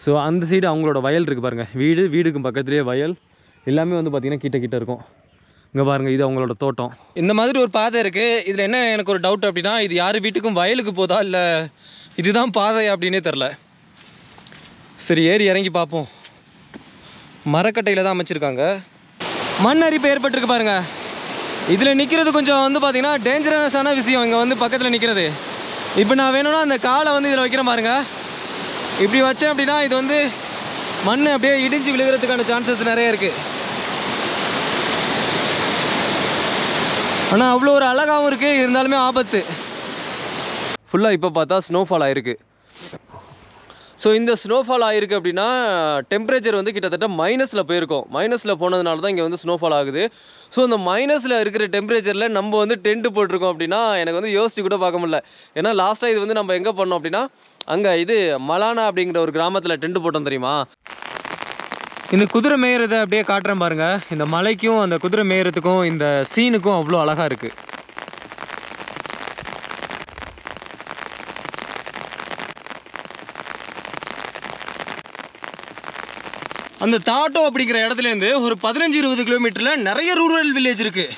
So அந்த side அவங்களோட வயல் இருக்குது பாருங்கள். வீடுக்கு பக்கத்துலேயே வயல் எல்லாமே வந்து பார்த்திங்கன்னா கிட்ட இருக்கும். இங்கே பாருங்கள், இது அவங்களோட தோட்டம். இந்த மாதிரி ஒரு பாதை இருக்குது. இதில் என்ன எனக்கு ஒரு டவுட் அப்படின்னா, இது யார் வீட்டுக்கும் வயலுக்கு போதா இல்லை இதுதான் பாதை அப்படின்னே தெரில. சரி, ஏறி இறங்கி பார்ப்போம். மரக்கட்டையில் தான் அமைச்சிருக்காங்க. மண் அரிப்பு ஏற்பட்டுருக்கு பாருங்கள். இதில் நிற்கிறது கொஞ்சம் வந்து பார்த்திங்கன்னா டேஞ்சரஸான விஷயம். இங்கே வந்து பக்கத்தில் நிற்கிறது. இப்போ நான் வேணும்னா அந்த காலை வந்து இதில் வைக்கிறேன் பாருங்கள். இப்படி வச்சேன் அப்படின்னா இது வந்து மண் அப்படியே இடிஞ்சு விழுகிறதுக்கான சான்சஸ் நிறைய இருக்குது. ஆனால் அவ்வளோ ஒரு அழகாகவும் இருக்குது, இருந்தாலுமே ஆபத்து. ஃபுல்லாக இப்போ பார்த்தா ஸ்னோஃபால் ஆகிருக்கு. ஸோ இந்த ஸ்னோஃபால் ஆகிருக்கு அப்படின்னா டெம்பரேச்சர் வந்து கிட்டத்தட்ட மைனஸில் போயிருக்கோம். மைனஸில் போனதுனால தான் இங்கே வந்து ஸ்னோஃபால் ஆகுது. ஸோ இந்த மைனஸில் இருக்கிற டெம்பரேச்சரில் நம்ம வந்து டென்ட்டு போட்டிருக்கோம் அப்படின்னா எனக்கு வந்து யோசிச்சு கூட பார்க்க முடியல. ஏன்னா லாஸ்ட்டாக இது வந்து நம்ம எங்கே பண்ணோம் அப்படின்னா அங்கே இது மலானா அப்படிங்கிற ஒரு கிராமத்தில் டென்ட்டு போட்டோம் தெரியுமா. இந்த குதிரை மேயறதை அப்படியே காட்டுறேன் பாருங்கள். இந்த மலைக்கும் அந்த குதிரை மேயறதுக்கும் இந்த சீனுக்கும் அவ்வளோ அழகாக இருக்குது. அந்த தாட்டோ அப்படிங்கிற இடத்துலேருந்து ஒரு 15-20 கிலோமீட்டரில் நிறைய ரூரல் வில்லேஜ் இருக்குது.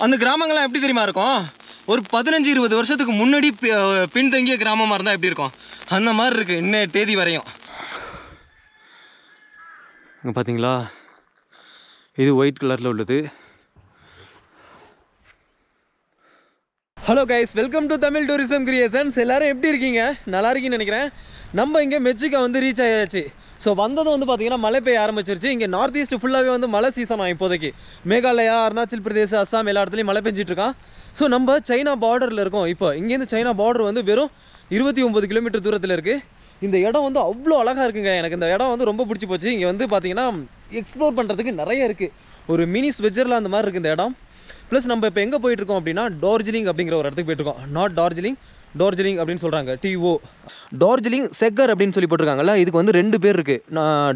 அந்த கிராமங்கள்லாம் எப்படி தெரியுமா இருக்கும், ஒரு 15-20 வருஷத்துக்கு முன்னாடி பின்தங்கிய கிராமமாக இருந்தால் எப்படி இருக்கும் அந்த மாதிரி இருக்குது இன்ன தேதி வரையும். இங்கே பார்த்தீங்களா, இது ஒயிட் கலரில் உள்ளது. Hello guys, welcome to Tamil tourism creations. எல்லோரும் எப்படி இருக்கீங்க? நல்லா இருக்கீங்கன்னு நினைக்கிறேன். நம்ம இங்கே மெஜிகா வந்து ரீச் ஆயாச்சு. ஸோ வந்ததும் வந்து பார்த்திங்கன்னா மழை பெய்ய ஆரம்பிச்சிருச்சு. இங்கே நார்த் ஈஸ்ட் ஃபுல்லாகவே வந்து மழை சீசன் ஆகும் இப்போதைக்கு. மேகாலயா, அருணாச்சல் பிரதேஷ், அஸ்ஸாம் எல்லா இடத்துலையும் மழை பெஞ்சிட்ருக்கான். ஸோ நம்ம சைனா பார்டரில் இருக்கோம். இப்போ இங்கேருந்து சைனா பார்டர் வந்து வெறும் 29 கிலோமீட்டர் தூரத்தில் இருக்குது. இந்த இடம் வந்து அவ்வளோ அழகாக இருக்குங்க. எனக்கு இந்த இடம் வந்து ரொம்ப பிடிச்சி போச்சு. இங்கே வந்து பார்த்திங்கன்னா எக்ஸ்ப்ளோர் பண்ணுறதுக்கு நிறைய இருக்குது. ஒரு மினி ஸ்விட்சர்லாந்து அந்த மாதிரி இருக்குது இந்த இடம். ப்ளஸ் நம்ம இப்போ எங்கே போயிட்டுருக்கோம் அப்படின்னா டார்ஜிலிங் அப்படிங்கிற ஒரு இடத்துக்கு போயிட்டுருக்கோம். நாட் டார்ஜிலிங், டார்ஜிலிங் அப்படின்னு சொல்கிறாங்க. டிஓ டார்ஜிலிங் செக்கர் அப்படின்னு சொல்லி போட்டிருக்காங்கல்ல. இதுக்கு வந்து 2 பேர் இருக்குது.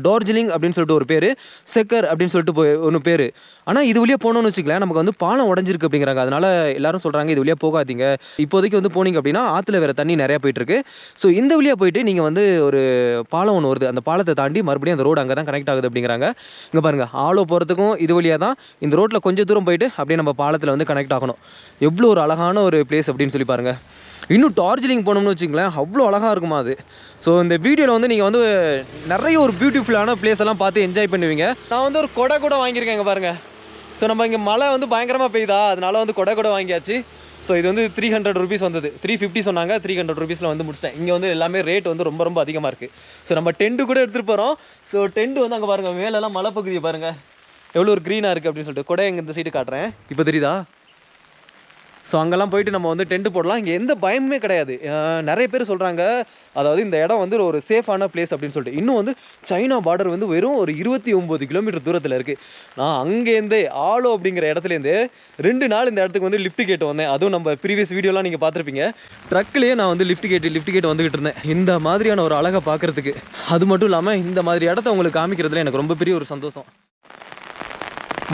டார்ஜிலிங் அப்படின்னு சொல்லிட்டு ஒரு பேர், செக்கர் அப்படின்னு சொல்லிட்டு ஒன்று பேர். ஆனால் இது வழியாக போனோன்னு வச்சுக்கலாம், நமக்கு வந்து பாலம் உடஞ்சிருக்கு அப்படிங்கிறாங்க. அதனால் எல்லாரும் சொல்கிறாங்க இது வழியாக போகாதீங்க. இப்போதைக்கு வந்து போனீங்க அப்படின்னா ஆற்றுல வேறு தண்ணி நிறையா போயிட்டுருக்கு. ஸோ இந்த வழியாக போயிட்டு நீங்கள் வந்து ஒரு பாலம் ஒன்று வருது, அந்த பாலத்தை தாண்டி மறுபடியும் அந்த ரோடு அங்கே தான் கனெக்ட் ஆகுது அப்படிங்கிறாங்க. இங்கே பாருங்கள், ஆலோ போகிறதுக்கும் இது வழியாக தான். இந்த ரோட்டில் கொஞ்சம் தூரம் போயிட்டு அப்படியே நம்ம பாலத்தில் வந்து கனெக்ட் ஆகணும். எவ்வளோ ஒரு அழகான ஒரு பிளேஸ் அப்படின்னு சொல்லி பாருங்கள். இன்னும் டார்ஜிலிங் போனோம்னு வச்சுங்களேன், அவ்வளோ அழகாக இருக்குமா அது. ஸோ இந்த வீடியோவில் வந்து நீங்கள் வந்து நிறைய ஒரு பியூட்டிஃபுல்லான பிளேஸ் எல்லாம் பார்த்து என்ஜாய் பண்ணுவீங்க. நான் வந்து ஒரு கொடை கூட வாங்கியிருக்கேன். இங்கே பாருங்கள். ஸோ நம்ம இங்கே மழை வந்து பயங்கரமாக பெய்யுதா, அதனால வந்து கொடை வாங்கியாச்சு. ஸோ இது வந்து 300 ருபீஸ் வந்தது. 350 சொன்னாங்க, 300 ருபீஸில் வந்து முடிச்சிட்டேன். இங்கே வந்து எல்லாமே ரேட் வந்து ரொம்ப ரொம்ப அதிகமாக இருக்குது. ஸோ நம்ம டென்ட்டு கூட எடுத்துகிட்டு போகிறோம். ஸோ டென்ட்டு வந்து அங்கே பாருங்கள், மேலெல்லாம் மலை பகுதியை பாருங்கள் எவ்வளோ ஒரு க்ரீனாக இருக்குது அப்படின்னு சொல்லிட்டு. கொடை எங்கள் இந்த சைடு காட்டுறேன், இப்போ தெரியுதா. ஸோ அங்கெல்லாம் போயிட்டு நம்ம வந்து டென்ட்டு போடலாம். இங்கே எந்த பயமுமே கிடையாது. நிறைய பேர் சொல்கிறாங்க, அதாவது இந்த இடம் வந்து ஒரு சேஃபான பிளேஸ் அப்படின்னு சொல்லிட்டு. இன்னும் வந்து சைனா பார்டர் வந்து வெறும் ஒரு 29 கிலோமீட்டர் தூரத்தில் இருக்குது. நான் அங்கேருந்தே ஆலோ அப்படிங்கிற இடத்துலேருந்து 2 நாள் இந்த இடத்துக்கு வந்து லிஃப்ட் கேட்டு வந்தேன். அதுவும் நம்ம ப்ரீவியஸ் வீடியோலாம் நீங்கள் பார்த்துருப்பீங்க. ட்ரக்லேயே நான் வந்து லிஃப்ட் கேட்டு வந்துக்கிட்டு இருந்தேன் இந்த மாதிரியான ஒரு அழகை பார்க்குறதுக்கு. அது மட்டும் இல்லாமல் இந்த மாதிரி இடத்த உங்களுக்கு காமிக்கிறதுல எனக்கு ரொம்ப பெரிய ஒரு சந்தோஷம்.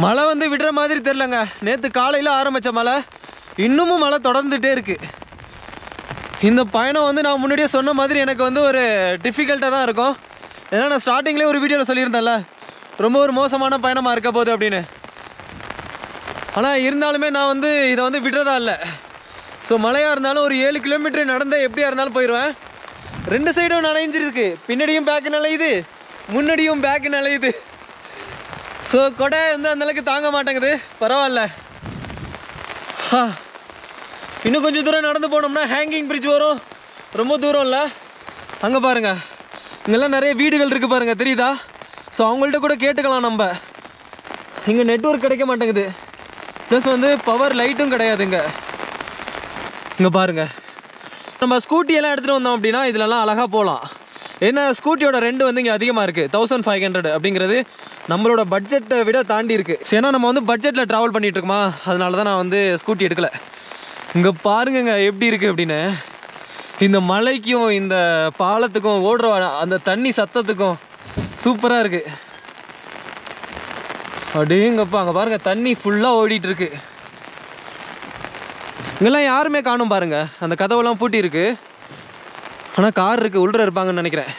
மழை வந்து விடுற மாதிரி தெரிலங்க. நேற்று காலையில் ஆரம்பித்த மழை இன்னமும் மழை தொடர்ந்துகிட்டே இருக்குது. இந்த பயணம் வந்து நான் முன்னாடியே சொன்ன மாதிரி எனக்கு வந்து ஒரு டிஃபிகல்ட்டாக தான் இருக்கும். ஏன்னா நான் ஸ்டார்டிங்லேயே ஒரு வீடியோவில் சொல்லியிருந்தேன்ல, ரொம்ப ஒரு மோசமான பயணமாக இருக்க போகுது அப்படின்னு. ஆனால் இருந்தாலுமே நான் வந்து இதை வந்து விடுறதா இல்லை. ஸோ மழையாக இருந்தாலும் ஒரு 7 கிலோமீட்டர் நடந்தால் எப்படியா இருந்தாலும் போயிடுவேன். 2 சைடும் நனைஞ்சிருக்கு. பின்னாடியும் பேக்கு நனையுது, முன்னாடியும் பேக்கு நனையுது. ஸோ கொடை வந்து அந்தளவுக்கு தாங்க மாட்டேங்குது. பரவாயில்ல. இன்னும் கொஞ்சம் தூரம் நடந்து போனோம்னா ஹேங்கிங் பிரிட்ஜ் வரும். ரொம்ப தூரம் இல்லை. அங்கே பாருங்கள், இங்கெல்லாம் நிறைய வீடுகள் இருக்குது பாருங்கள், தெரியுதா. ஸோ அவங்கள்ட்ட கூட கேட்டுக்கலாம் நம்ம. இங்கே நெட்வொர்க் கிடைக்க மாட்டேங்குது. ப்ளஸ் வந்து பவர் லைட்டும் கிடையாதுங்க. இங்கே பாருங்கள், நம்ம ஸ்கூட்டியெல்லாம் எடுத்துகிட்டு வந்தோம் அப்படின்னா இதிலலாம் அழகாக போகலாம். ஏன்னா ஸ்கூட்டியோட ரெண்டு வந்து இங்கே அதிகமாக இருக்குது. 1500 அப்படிங்கிறது நம்மளோட பட்ஜெட்டை விட தாண்டி இருக்குது. ஏன்னா நம்ம வந்து பட்ஜெட்டில் ட்ராவல் பண்ணிகிட்டு இருக்கோமா, அதனால தான் நான் வந்து ஸ்கூட்டி எடுக்கலை. இங்கே பாருங்கங்க எப்படி இருக்குது அப்படின்னு. இந்த மலைக்கும் இந்த பாலத்துக்கும் ஓடுற அந்த தண்ணி சத்தத்துக்கும் சூப்பராக இருக்குது. அப்படியேங்கப்பா அங்கே பாருங்கள், தண்ணி ஃபுல்லாக ஓடிட்டுருக்கு. இங்கெல்லாம் யாருமே காணும் பாருங்கள், அந்த கதவெல்லாம் பூட்டி இருக்குது. ஆனால் கார் இருக்குது, உள்ளே இருப்பாங்கன்னு நினைக்கிறேன்.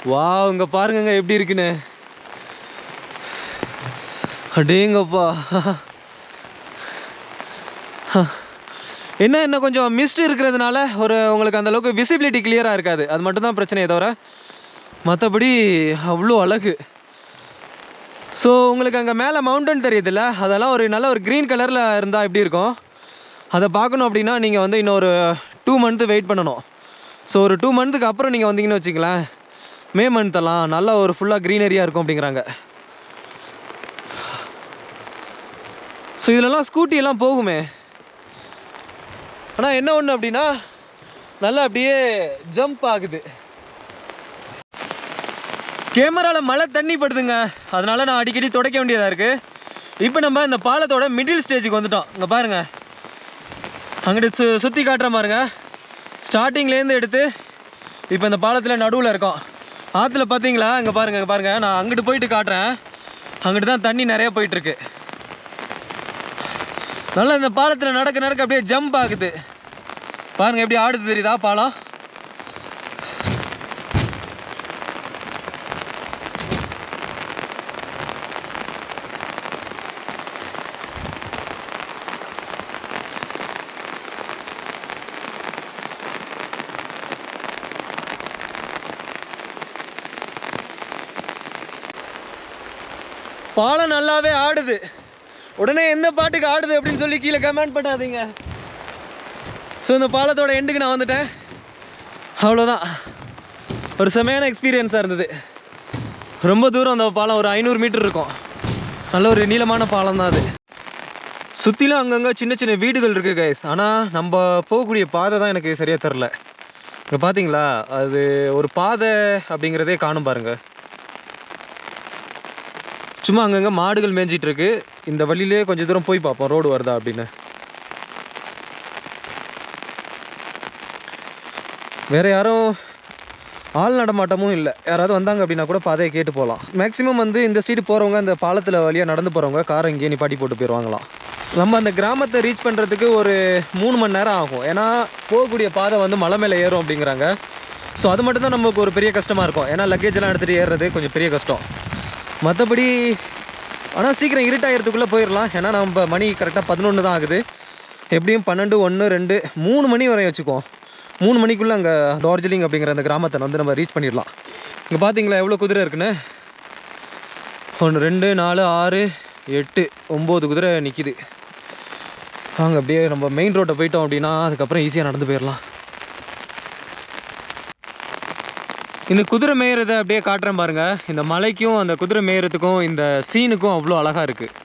வா இங்கே பாருங்கங்க எப்படி இருக்குன்னு. அடேங்கப்பா. என்ன கொஞ்சம் மிஸ்ட் இருக்கிறதுனால உங்களுக்கு அந்த அளவுக்கு விசிபிலிட்டி கிளியராக இருக்காது. அது மட்டும்தான் பிரச்சனையே தவிர மற்றபடி அவ்வளோ அழகு. ஸோ உங்களுக்கு அங்கே மேலே மவுண்டன் தெரியுதுல்ல, அதெல்லாம் நல்ல ஒரு க்ரீன் கலரில் இருந்தால் எப்படி இருக்கும், அதை பார்க்கணும் அப்படின்னா நீங்கள் வந்து இன்னொரு 2 மந்த்து வெயிட் பண்ணணும். ஸோ ஒரு 2 மந்த்துக்கு அப்புறம் நீங்கள் வந்தீங்கன்னு வச்சுங்களேன், மே மந்த்தெல்லாம் நல்லா ஒரு ஃபுல்லாக க்ரீனரியாக இருக்கும் அப்படிங்கிறாங்க. ஸோ இதிலலாம் ஸ்கூட்டியெல்லாம் போகுமே. ஆனால் என்ன ஒன்று அப்படின்னா நல்லா அப்படியே ஜம்ப் ஆகுது. கேமராவில் மழை தண்ணி படுதுங்க, அதனால் நான் அடிக்கடி துடைக்க வேண்டியதாக இருக்குது. இப்போ நம்ம இந்த பாலத்தோட மிடில் ஸ்டேஜுக்கு வந்துட்டோம். இங்கே பாருங்கள், அங்கிட்டு சுற்றி காட்டுற பாருங்க. ஸ்டார்டிங்லேருந்து எடுத்து இப்போ இந்த பாலத்தில் நடுவில் இருக்கோம். ஆற்றுல பார்த்தீங்களா, இங்கே பாருங்கள், நான் அங்கிட்டு போயிட்டு காட்டுறேன். அங்கிட்டு தான் தண்ணி நிறையா போயிட்டுருக்கு. நல்லா இந்த பாலத்தில் நடக்க அப்படியே ஜம்ப் ஆகுது. பாருங்கள் எப்படி ஆடுது தெரியுதா பாலம். பாலம் நல்லாவே ஆடுது. உடனே எந்த பாட்டுக்கு ஆடுது அப்படின்னு சொல்லி கீழே கமெண்ட் பண்ணாதீங்க. ஸோ இந்த பாலத்தோட எண்டுக்கு நான் வந்துட்டேன். அவ்வளோதான், ஒரு செமையான எக்ஸ்பீரியன்ஸாக இருந்தது. ரொம்ப தூரம் அந்த பாலம் ஒரு 500 மீட்டர் இருக்கும். நல்ல ஒரு நீளமான பாலம் தான் அது. சுற்றிலும் அங்கங்கே சின்ன சின்ன வீடுகள் இருக்குது கைஸ். ஆனால் நம்ம போகக்கூடிய பாதை தான் எனக்கு சரியாக தெரில. இங்கே பார்த்தீங்களா, அது ஒரு பாதை அப்படிங்கிறதே காணும் பாருங்கள். சும்மா அங்கங்கே மாடுகள் மேய்ஞ்சிட்ருக்கு. இந்த வழியிலே கொஞ்சம் தூரம் போய் பார்ப்போம் ரோடு வருதா அப்படின்னு. வேறு யாரும் ஆள் நடமாட்டமும் இல்லை. யாராவது வந்தாங்க அப்படின்னா கூட பாதையை கேட்டு போகலாம். மேக்ஸிமம் வந்து இந்த சைடு போகிறவங்க அந்த பாலத்தில் வழியாக நடந்து போகிறவங்க காரை இங்கேயே நிப்பாட்டி போட்டு போயிடுவாங்களாம். நம்ம அந்த கிராமத்தை ரீச் பண்ணுறதுக்கு ஒரு 3 மணி நேரம் ஆகும். ஏன்னா போகக்கூடிய பாதை வந்து மலை மேலே ஏறும் அப்படிங்கிறாங்க. ஸோ அது மட்டும்தான் நமக்கு ஒரு பெரிய கஷ்டமாக இருக்கும். ஏன்னா லக்கேஜெல்லாம் எடுத்துகிட்டு ஏறுறது கொஞ்சம் பெரிய கஷ்டம். மற்றபடி ஆனால் சீக்கிரம் இருட்டாகிறதுக்குள்ளே போயிடலாம். ஏன்னா நம்ம மணி கரெக்டாக 11 தான் ஆகுது. எப்படியும் 12, 1, 2, 3 மணி வரை வச்சுக்குவோம். 3 மணிக்குள்ளே அங்கே டார்ஜிலிங் அப்படிங்கிற அந்த கிராமத்தை வந்து நம்ம ரீச் பண்ணிடலாம். இங்கே பார்த்தீங்களா எவ்வளோ குதிரை இருக்குன்னு. 1, 2, 4, 6, 8, 9 குதிரை நிற்கிது. வாங்க அப்படியே நம்ம மெயின் ரோட்டை போயிட்டோம் அப்படின்னா அதுக்கப்புறம் ஈஸியாக நடந்து போயிடலாம். இந்த குதிரை மேயறதை அப்படியே காட்டுறேன் பாருங்கள். இந்த மலைக்கும் அந்த குதிரை மேயறதுக்கும் இந்த சீனுக்கும் அவ்வளோ அழகாக இருக்குது.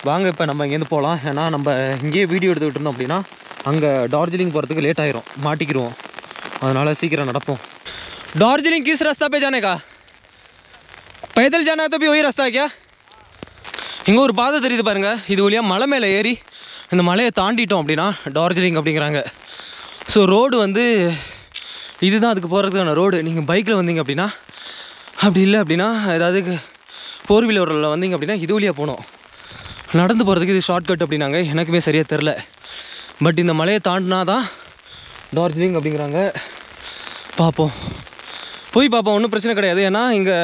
வாங்க இப்போ நம்ம இங்கேருந்து போகலாம். ஏன்னா நம்ம இங்கேயே வீடியோ எடுத்துக்கிட்டு இருந்தோம் அப்படின்னா அங்கே டார்ஜிலிங் போகிறதுக்கு லேட் ஆயிரும், மாட்டிக்கிடுவோம். அதனால் சீக்கிரம் நடப்போம். டார்ஜிலிங் किस रास्ता पे जाने का? पैदल जाना है तो भी वही रास्ता है क्या? இங்கே ஒரு பாதை தெரியுது பாருங்கள். இது வழியாக மலை மேலே ஏறி இந்த மலையை தாண்டிட்டோம் அப்படின்னா டார்ஜிலிங் அப்படிங்கிறாங்க. ஸோ ரோடு வந்து இதுதான் அதுக்கு போகிறதுக்கான ரோடு. நீங்கள் பைக்கில் வந்தீங்க அப்படின்னா, அப்படி இல்லை அப்படின்னா ஏதாவது 4 வீலரில் வந்தீங்க அப்படின்னா இது வழியாக போகணும். நடந்து போகிறதுக்கு இது ஷார்ட்கட் அப்படின்னாங்க. எனக்குமே சரியாக தெரில. பட் இந்த மலையை தாண்டினா தான் டார்ஜிலிங் அப்படிங்கிறாங்க. பார்ப்போம், போய் பார்ப்போம். ஒன்றும் பிரச்சனை கிடையாது. ஏன்னா இங்கே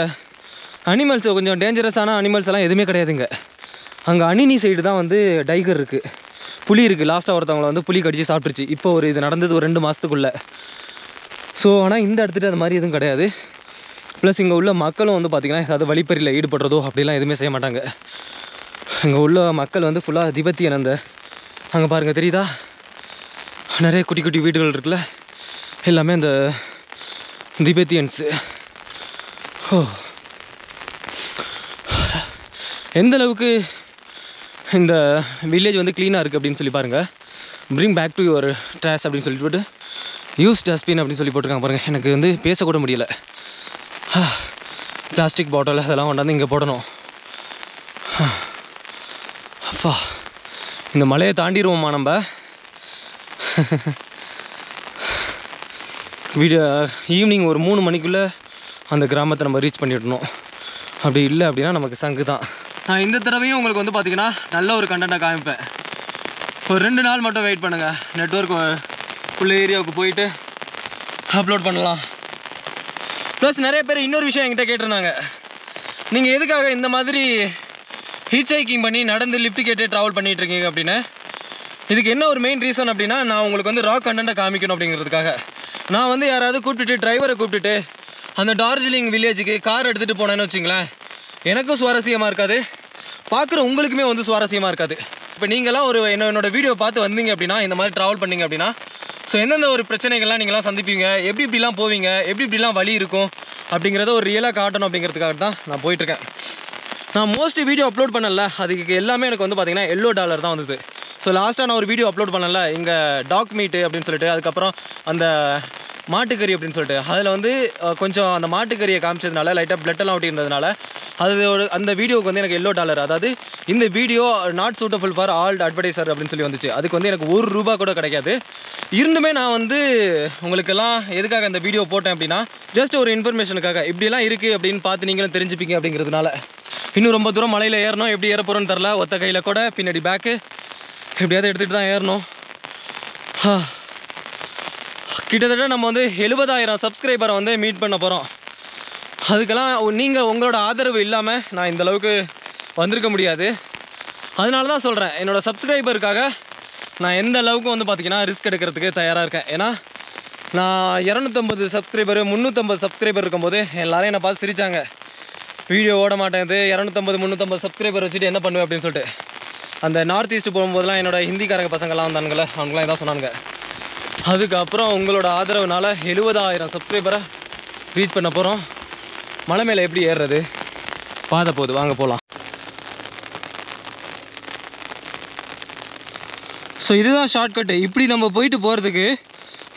அனிமல்ஸ் கொஞ்சம் டேஞ்சரஸான அனிமல்ஸ் எல்லாம் எதுவுமே கிடையாதுங்க. அங்கே அணினி சைடு தான் வந்து டைகர் இருக்குது, புலி இருக்குது. லாஸ்ட்டாக ஒருத்தவங்களை வந்து புலி கடிச்சு சாப்பிட்டுருச்சு. இப்போ இது நடந்தது ஒரு 2 மாதத்துக்குள்ளே. ஸோ ஆனால் இந்த இடத்துட்டு அது மாதிரி எதுவும் கிடையாது. ப்ளஸ் இங்கே உள்ள மக்களும் வந்து பார்த்திங்கன்னா ஏதாவது வழிப்பறியில் ஈடுபடுறதோ அப்படிலாம் எதுவுமே செய்ய மாட்டாங்க. இங்கே உள்ள மக்கள் வந்து ஃபுல்லாக திபெத்தியன். அந்த அங்கே பாருங்கள் தெரியுதா, நிறைய குட்டி குட்டி வீடுகள் இருக்குல்ல, எல்லாமே அந்த திபெத்தியன்ஸு. ஓ, எந்த அளவுக்கு இந்த வில்லேஜ் வந்து க்ளீனாக இருக்குது அப்படின்னு சொல்லி பாருங்கள். Bring back to your trash அப்படின்னு சொல்லிட்டு போட்டு யூஸ் டஸ்ட்பின் அப்படின்னு சொல்லி போட்டிருக்காங்க பாருங்கள். எனக்கு வந்து பேசக்கூட முடியல. பிளாஸ்டிக் பாட்டில் அதெல்லாம் கொண்டாந்து இங்கே போடணும். அப்பா இந்த மலையை தாண்டிடுவோம்மா நம்ம. ஈவினிங் ஒரு 3 மணிக்குள்ளே அந்த கிராமத்தை நம்ம ரீச் பண்ணிடணும். அப்படி இல்லை அப்படின்னா நமக்கு சங்கு தான். நான் இந்த தடவையும் உங்களுக்கு வந்து பார்த்திங்கன்னா நல்ல ஒரு கண்டென்ட்டாக காமிப்பேன். ஒரு 2 நாள் மட்டும் வெயிட் பண்ணுங்கள். நெட்வொர்க் உள்ள ஏரியாவுக்கு போயிட்டு அப்லோட் பண்ணலாம். ப்ளஸ் நிறைய பேர் இன்னொரு விஷயம் என்கிட்ட கேட்டிருந்தாங்க, நீங்கள் எதுக்காக இந்த மாதிரி ஹிச் ஹைக்கிங் பண்ணி நடந்து லிஃப்ட் கேட்டே ட்ராவல் பண்ணிகிட்ருக்கீங்க அப்படின்னு. இதுக்கு என்ன ஒரு மெயின் ரீசன் அப்படின்னா, நான் உங்களுக்கு வந்து ராக் கண்டென்ட்டை காமிக்கணும் அப்படிங்கிறதுக்காக. நான் வந்து யாராவது கூப்பிட்டுட்டு டிரைவரை கூப்பிட்டுட்டு அந்த டார்ஜிலிங் வில்லேஜுக்கு கார் எடுத்துகிட்டு போனேன்னு வச்சிங்களேன், எனக்கும் சுவாரஸ்யமாக இருக்காது, பார்க்குற உங்களுக்குமே வந்து சுவாரஸ்யமாக இருக்காது. இப்போ நீங்களாம் ஒரு என்னோட வீடியோ பார்த்து வந்தீங்க அப்படின்னா, இந்த மாதிரி ட்ராவல் பண்ணிங்க அப்படின்னா, ஸோ எந்தெந்த ஒரு பிரச்சனைகள்லாம் நீங்களாம் சந்திப்பீங்க, எப்படி இப்படிலாம் போவீங்க, எப்படி இப்படிலாம் வழி இருக்கும் அப்படிங்கிறத ஒரு ரியலாக காட்டணும் அப்படிங்கிறதுக்காக தான் நான் போயிட்டுருக்கேன். நான் மோஸ்ட்லி வீடியோ அப்லோட் பண்ணல, அதுக்கு எல்லாமே எனக்கு வந்து பார்த்திங்கன்னா $8 தான் வந்தது. ஸோ லாஸ்ட்டாக நான் ஒரு வீடியோ அப்லோட் பண்ணல, இங்கே டாக் மீட்டு அப்படின்னு சொல்லிட்டு, அதுக்கப்புறம் அந்த மாட்டுக்கறி அப்படின்னு சொல்லிட்டு, அதில் வந்து கொஞ்சம் அந்த மாட்டுக்கறியை காமிச்சதுனால லைட்டாக பிளட்டெல்லாம் ஒட்டியிருந்ததுனால அது ஒரு அந்த வீடியோவுக்கு வந்து எனக்கு $8, அதாவது இந்த video not suitable for all advertiser அப்படின்னு சொல்லி வந்துச்சு. அதுக்கு வந்து எனக்கு ₹1 கூட கிடைக்காது. இருந்துமே நான் வந்து உங்களுக்கெல்லாம் எதுக்காக அந்த வீடியோ போட்டேன் அப்படின்னா, ஜஸ்ட் ஒரு இன்ஃபர்மேஷனுக்காக இப்படிலாம் இருக்குது அப்படின்னு பார்த்து நீங்களும் தெரிஞ்சுப்பீங்க அப்படிங்கிறதுனால. இன்னும் ரொம்ப தூரம் மலையில் ஏறணும், எப்படி ஏற போகிறோன்னு தெரில. ஒத்த கையில் கூட பின்னாடி பேக்கு எப்படியாவது எடுத்துகிட்டு தான் ஏறணும். கிட்டத்தட்ட நம்ம வந்து 70,000 சப்ஸ்கிரைபரை வந்து மீட் பண்ண போகிறோம். அதுக்கெல்லாம் நீங்கள் உங்களோட ஆதரவு இல்லாமல் நான் இந்தளவுக்கு வந்திருக்க முடியாது. அதனால தான் சொல்கிறேன், என்னோடய சப்ஸ்கிரைபருக்காக நான் எந்த அளவுக்கு வந்து பார்த்திங்கன்னா ரிஸ்க் எடுக்கிறதுக்கு தயாராக இருக்கேன். ஏன்னா நான் 250 சப்ஸ்கிரைபர் 350 சப்ஸ்கிரைபர் இருக்கும்போது எல்லோரும் என்னை பார்த்து சிரித்தாங்க, வீடியோ ஓட மாட்டேங்குது, 250 350 சப்ஸ்கிரைபர் வச்சுட்டு என்ன பண்ணுவேன் அப்படின்னு சொல்லிட்டு. அந்த நார்த் ஈஸ்ட் போகும்போதெல்லாம் என்னோடய ஹிந்திக்காரங்க பசங்கள்லாம் வந்தானுங்களே, அவங்களாம் இதான் சொன்னானுங்க. அதுக்கப்புறம் உங்களோட ஆதரவுனால 70,000 சப்ஸ்கிரைபரை ரீச் பண்ண போகிறோம். மலை மேலே எப்படி ஏறுறது, பாதை போகுது, வாங்க போகலாம். ஸோ இதுதான் ஷார்ட்கட்டு. இப்படி நம்ம போயிட்டு போகிறதுக்கு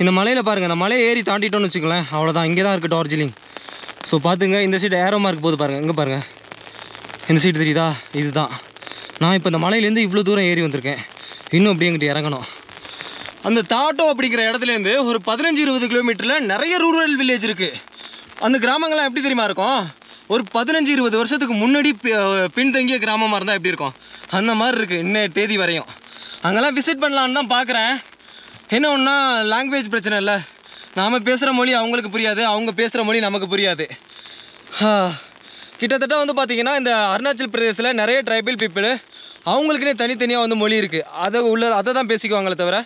இந்த மலையில் பாருங்கள், இந்த மலையை ஏறி தாண்டிட்டோன்னு வச்சுக்கலேன், அவ்வளோதான், இங்கே தான் இருக்குது டார்ஜிலிங். ஸோ பார்த்துங்க, இந்த சைடு ஏரோ மார்க் போது பாருங்கள், இங்கே பாருங்கள், இந்த சைடு தெரியுதா, இதுதான். நான் இப்போ இந்த மலையிலேருந்து இவ்வளோ தூரம் ஏறி வந்திருக்கேன், இன்னும் அப்படி எங்கிட்ட இறங்கணும். அந்த தாட்டோ அப்படிங்கிற இடத்துலேருந்து ஒரு 15-20 கிலோமீட்டரில் நிறைய ரூரல் வில்லேஜ் இருக்குது. அந்த கிராமங்கள்லாம் எப்படி தெரியுமா இருக்கும், ஒரு 15-20 வருஷத்துக்கு முன்னாடி பின்தங்கிய கிராமமாக இருந்தால் எப்படி இருக்கும், அந்த மாதிரி இருக்குது இன்ன தேதி வரையும். அங்கெல்லாம் விசிட் பண்ணலான்னு தான் பார்க்குறேன். என்ன ஒன்றா லாங்குவேஜ் பிரச்சனை இல்லை, நாம் பேசுகிற மொழி அவங்களுக்கு புரியாது, அவங்க பேசுகிற மொழி நமக்கு புரியாது. கிட்டத்தட்ட வந்து பார்த்திங்கன்னா இந்த அருணாச்சல் பிரதேசில் நிறைய ட்ரைபல் பீப்புள் அவங்களுக்குனே தனித்தனியாக வந்து மொழி இருக்குது, அதை தான் பேசிக்குவாங்களே தவிர.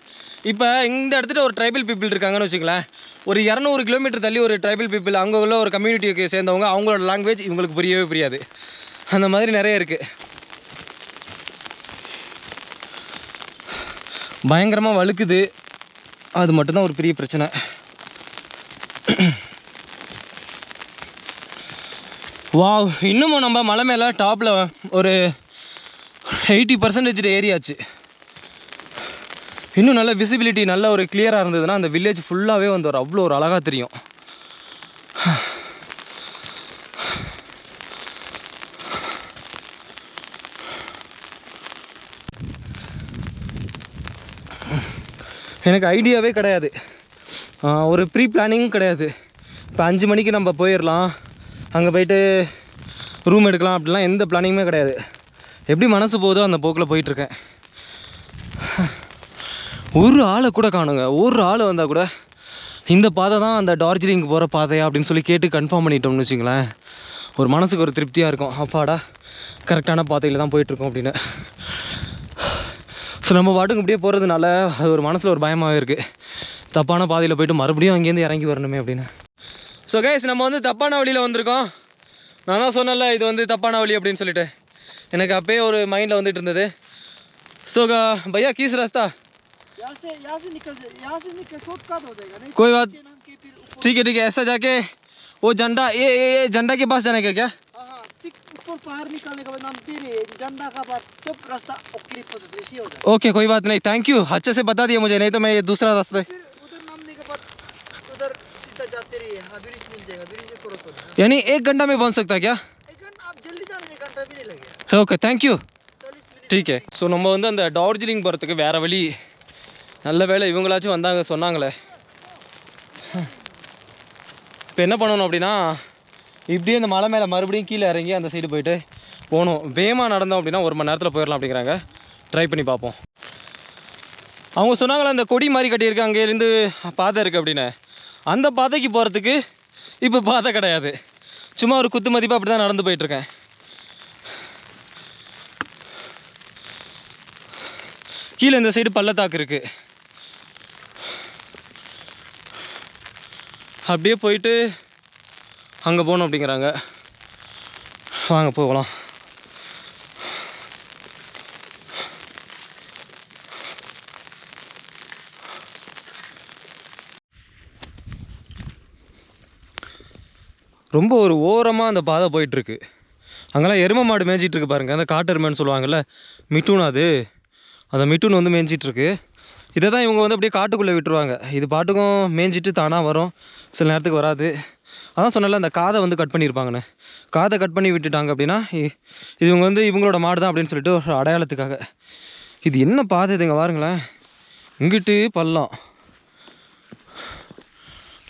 இப்போ இந்த இடத்துல ஒரு ட்ரைபல் பீப்புள் இருக்காங்கன்னு வச்சுங்களேன், ஒரு 200 கிலோமீட்டர் தள்ளி ஒரு ட்ரைபல் பீப்புள் அங்கே உள்ள ஒரு கம்யூனிட்டிக்கு சேர்ந்தவங்க, அவங்களோட லாங்குவேஜ் இவங்களுக்கு புரியவே புரியாது. அந்த மாதிரி நிறைய இருக்குது. பயங்கரமாக வழுக்குது, அது மட்டும்தான் ஒரு பெரிய பிரச்சனை. வாவ், இன்னமும் நம்ம மலை மேலே டாப்பில் ஒரு 80% ஏறியாச்சு. இன்னும் நல்ல விசிபிலிட்டி நல்ல ஒரு கிளியராக இருந்ததுன்னா அந்த வில்லேஜ் ஃபுல்லாகவே வந்து ஒரு அவ்வளோ ஒரு அழகாக தெரியும். எனக்கு ஐடியாவே கிடையாது, ஒரு ப்ரீ பிளானிங்கும் கிடையாது. இப்போ 5 மணிக்கு நம்ம போயிடலாம், அங்கே போயிட்டு ரூம் எடுக்கலாம் அப்படிலாம் எந்த பிளானிங்குமே கிடையாது. எப்படி மனசு போதோ அந்த போக்கில் போயிட்டுருக்கேன். ஒரு ஆளை கூட காணுங்க, ஒரு ஆள் வந்தால் கூட இந்த பாதை தான் அந்த டார்ஜிலிங்க்கு போகிற பாதையா அப்படின்னு சொல்லி கேட்டு கன்ஃபார்ம் பண்ணிட்டோம்னு வச்சுங்களேன், ஒரு மனசுக்கு ஒரு திருப்தியாக இருக்கும். அப்பாடா கரெக்டான பாதையில் தான் போயிட்டுருக்கோம் அப்படின்னு. ஸோ நம்ம பாட்டுக்கு இப்படியே போகிறதுனால அது ஒரு மனசில் ஒரு பயமாகவே இருக்குது, தப்பான பாதையில் போய்ட்டு மறுபடியும் அங்கேருந்து இறங்கி வரணுமே அப்படின்னு. ஸோ கைஸ், நம்ம வந்து தப்பான வழியில் வந்திருக்கோம். நான் தான் சொன்னல இது வந்து தப்பான வழி அப்படின்னு சொல்லிட்டு, எனக்கு அப்பயே ஒரு மைண்டில் வந்துட்டு இருந்தது. ஸோ भैया किस रास्ता यहाँ से निकल शॉर्टकट हो जाएगा नहीं, कोई बात ठीक है ऐसा जाके वो झंडा ये झंडा के पास जाने का क्या? हाँ वापस बाहर निकलने के बाद हम फिर झंडा का बाद सब रास्ता ओके हो जाए। ओके कोई बात नहीं, थैंक यू, अच्छे से बता दिया मुझे, नहीं तो मैं ये दूसरा रास्ता फिर उधर नामने के बाद उधर सीधा जाते रहिए, हाँ ब्रिज मिल जाएगा, ब्रिज से क्रॉस होना है। यानी 1 घंटा में पहुंच सकता क्या? 1 घंटा आप जल्दी जाने 1 घंटा भी नहीं लगेगा। Okay thank you. 40 मिनट ठीक है. ஸோ நம்ம வந்து அந்த டார்ஜிலிங் போகிறதுக்கு வேறு வழி, நல்ல வேளை இவங்களாச்சும் வந்தாங்க சொன்னாங்களே. இப்போ என்ன பண்ணணும் அப்படின்னா, இப்படியே அந்த மலை மேலே மறுபடியும் கீழே இறங்கி அந்த சைடு போயிட்டு போகணும். வேகமாக நடந்தோம் அப்படின்னா 1 மணி நேரத்தில் போயிடலாம் அப்படிங்கிறாங்க. ட்ரை பண்ணி பார்ப்போம். அவங்க சொன்னாங்களே அந்த கொடி மாதிரி கட்டியிருக்கு, அங்கேருந்து பாதை இருக்குது அப்படின்னு. அந்த பாதைக்கு போகிறதுக்கு இப்போ பாதை கிடையாது, சும்மா ஒரு குத்து மதிப்பாக அப்படி தான் நடந்து போயிட்டுருக்கேன். கீழே இந்த சைடு பள்ளத்தாக்கு இருக்குது, அப்படியே போயிட்டு அங்கே போகணும் அப்படிங்கிறாங்க. வாங்க போகலாம். ரொம்ப ஒரு ஓரமாக அந்த பாதை போயிட்டுருக்கு. அங்கெல்லாம் எருமை மாடு மேய்ஞ்சிட்ருக்கு பாருங்கள், அந்த காட்டு எருமைன்னு சொல்லுவாங்கள்ல, மிட்டூன். அந்த மிட்டூன் வந்து மேய்ஞ்சிட்ருக்கு. இதை தான் இவங்க வந்து அப்படியே காட்டுக்குள்ளே விட்டுருவாங்க. இது பாட்டுக்கும் மேய்ஞ்சிட்டு தானாக வரும், சில நேரத்துக்கு வராது. அதான் சொன்னல, அந்த காதை வந்து கட் பண்ணியிருப்பாங்கண்ணே. காதை கட் பண்ணி விட்டுட்டாங்க அப்படின்னா இது இவங்க வந்து இவங்களோட மாடு தான் அப்படின்னு சொல்லிட்டு ஒரு அடையாளத்துக்காக. இது என்ன பாதை இதுங்க பாருங்களேன், இங்கிட்டு பள்ளம்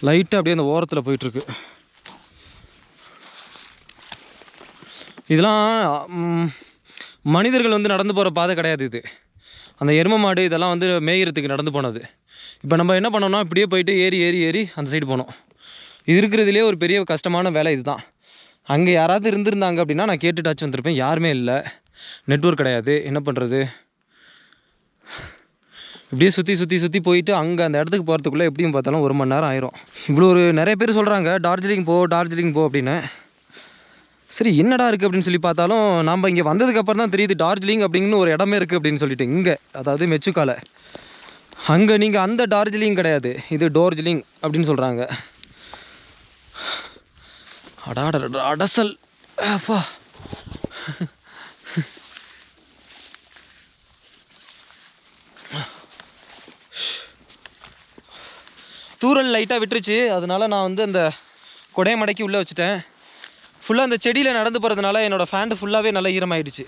லைட்டாக அப்படியே அந்த ஓரத்தில் போயிட்டுருக்கு. இதெல்லாம் மனிதர்கள் வந்து நடந்து போகிற பாதை கிடையாது. இது அந்த எருமை மாடு இதெல்லாம் வந்து மேய்கிறதுக்கு நடந்து போனது. இப்போ நம்ம என்ன பண்ணோம்னா, இப்படியே போயிட்டு ஏறி ஏறி ஏறி அந்த சைடு போனோம். இது இருக்கிறதுலே ஒரு பெரிய கஷ்டமான வேலை இதுதான். அங்கே யாராவது இருந்திருந்தாங்க அப்படின்னா நான் கேட்டுட்டாச்சும் வந்திருப்பேன். யாருமே இல்லை, நெட்வொர்க் கிடையாது, என்ன பண்ணுறது? இப்படியே சுற்றி சுற்றி சுற்றி போயிட்டு அங்கே அந்த இடத்துக்கு போகிறதுக்குள்ளே எப்படியும் பார்த்தாலும் 1 மணி நேரம் ஆயிரும். இவ்வளோ ஒரு நிறைய பேர் சொல்கிறாங்க டார்ஜிலிங் போ அப்படின்னு. சரி என்னடா இருக்குது அப்படின்னு சொல்லி பார்த்தாலும், நம்ம இங்கே வந்ததுக்கப்புறம் தான் தெரியுது டார்ஜிலிங் அப்படிங்கன்னு ஒரு இடமே இருக்குது அப்படின்னு சொல்லிட்டு. இங்கே அதாவது மெச்சுக்கால, அங்கே நீங்கள் அந்த டார்ஜிலிங் கிடையாது, இது டோர்ஜிலிங் அப்படின்னு சொல்கிறாங்க. அடசல் அப்பா. தூரல் லைட்டாக விட்டுருச்சு, அதனால நான் வந்து அந்த கொடையை மடக்கி உள்ளே வச்சுட்டேன். ஃபுல்லாக அந்த செடியில் நடந்து போகிறதுனால என்னோடய ஃபேண்ட் ஃபுல்லாகவே நல்லா ஈரமாயிடுச்சு.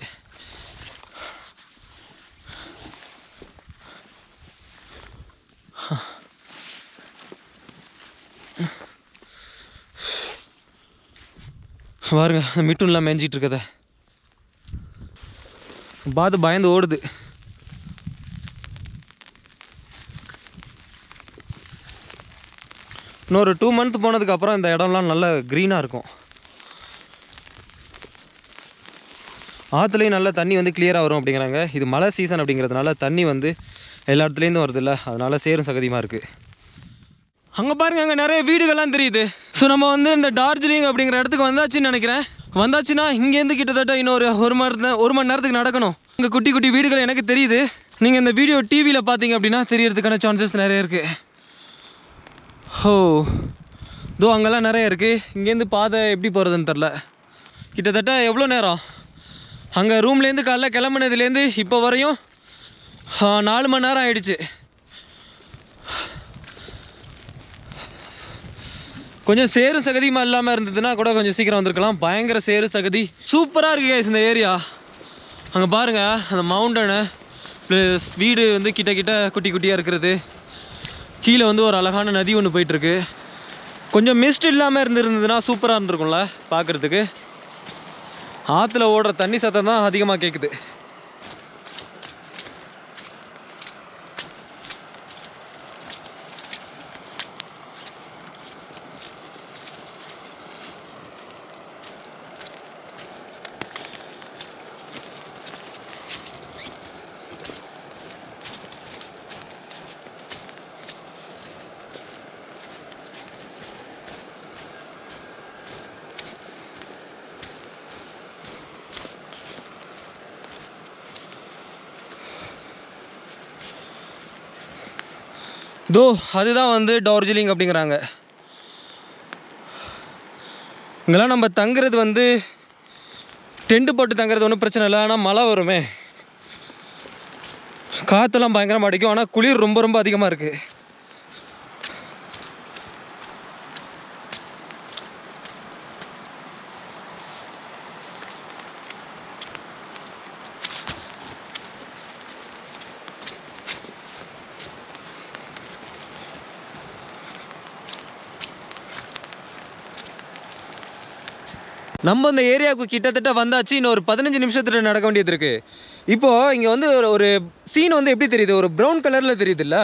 பாருங்க, மிட்டூன்லாம் மேய்ஞ்சிட்டு இருக்கத பார்த்து பயந்து ஓடுது. இன்னொரு 2 மந்த் போனதுக்கப்புறம் இந்த இடம்லாம் நல்லா க்ரீனாக இருக்கும். ஆற்றுலையும் நல்லா தண்ணி வந்து கிளியராக வரும் அப்படிங்கிறாங்க. இது மழை சீசன் அப்படிங்கிறதுனால தண்ணி வந்து எல்லா இடத்துலேருந்தும் வருது இல்லை, அதனால் சேரும் சகதியமாக இருக்குது. அங்கே பாருங்கள், அங்கே நிறைய வீடுகள்லாம் தெரியுது. ஸோ நம்ம வந்து இந்த டார்ஜிலிங் அப்படிங்கிற இடத்துக்கு வந்தாச்சுன்னு நினைக்கிறேன். வந்தாச்சுன்னா இங்கேருந்து கிட்டத்தட்ட இன்னொரு 1 மணி நேரத்துக்கு நடக்கணும். இங்கே குட்டி குட்டி வீடுகள் எனக்கு தெரியுது. நீங்கள் இந்த வீடியோ டிவியில் பார்த்தீங்க அப்படின்னா தெரியறதுக்கான சான்சஸ் நிறைய இருக்குது. ஓ தோ அங்கெல்லாம் நிறைய இருக்குது. இங்கேருந்து பாதை எப்படி போகிறதுன்னு தெரில. கிட்டத்தட்ட எவ்வளோ நேரம் அங்கே ரூம்லேருந்து காலைல கிளம்புனதுலேருந்து இப்போ வரையும் 4 மணி நேரம் ஆயிடுச்சு. கொஞ்சம் சேரு சகதியுமா இல்லாமல் இருந்ததுன்னா கூட கொஞ்சம் சீக்கிரம் வந்திருக்கலாம். பயங்கர சேரு சகதி, சூப்பராக இருக்குது கைஸ் இந்த ஏரியா. அங்கே பாருங்கள், அந்த மவுண்டனு ப்ளஸ் வீடு வந்து கிட்ட கிட்ட குட்டி குட்டியாக இருக்கிறது. கீழே வந்து ஒரு அழகான நதி ஒன்று போயிட்டுருக்கு. கொஞ்சம் மிஸ்ட் இல்லாமல் இருந்திருந்ததுன்னா சூப்பராக இருந்திருக்கும்ல பார்க்குறதுக்கு. ஆற்றுல ஓடுற தண்ணி சத்தம் தான் அதிகமாக கேட்குது. தோ அதுதான் வந்து டார்ஜிலிங் அப்படிங்கிறாங்க. இங்கெல்லாம் நம்ம தங்குறது வந்து டென்ட் போட்டு தங்குறது ஒன்றும் பிரச்சனை இல்லை. ஆனால் மழை வருமே, காற்றெல்லாம் பயங்கரமாக அடிக்கும். ஆனால் குளிர் ரொம்ப ரொம்ப அதிகமாக இருக்குது. நம்ம இந்த ஏரியாவுக்கு கிட்டத்தட்ட வந்தாச்சு. இன்னும் ஒரு 15 நிமிஷத்தில் நடக்க வேண்டியது இருக்குது. இப்போது இங்கே வந்து ஒரு சீன் வந்து எப்படி தெரியுது, ஒரு ப்ரௌன் கலரில் தெரியுதுல்ல,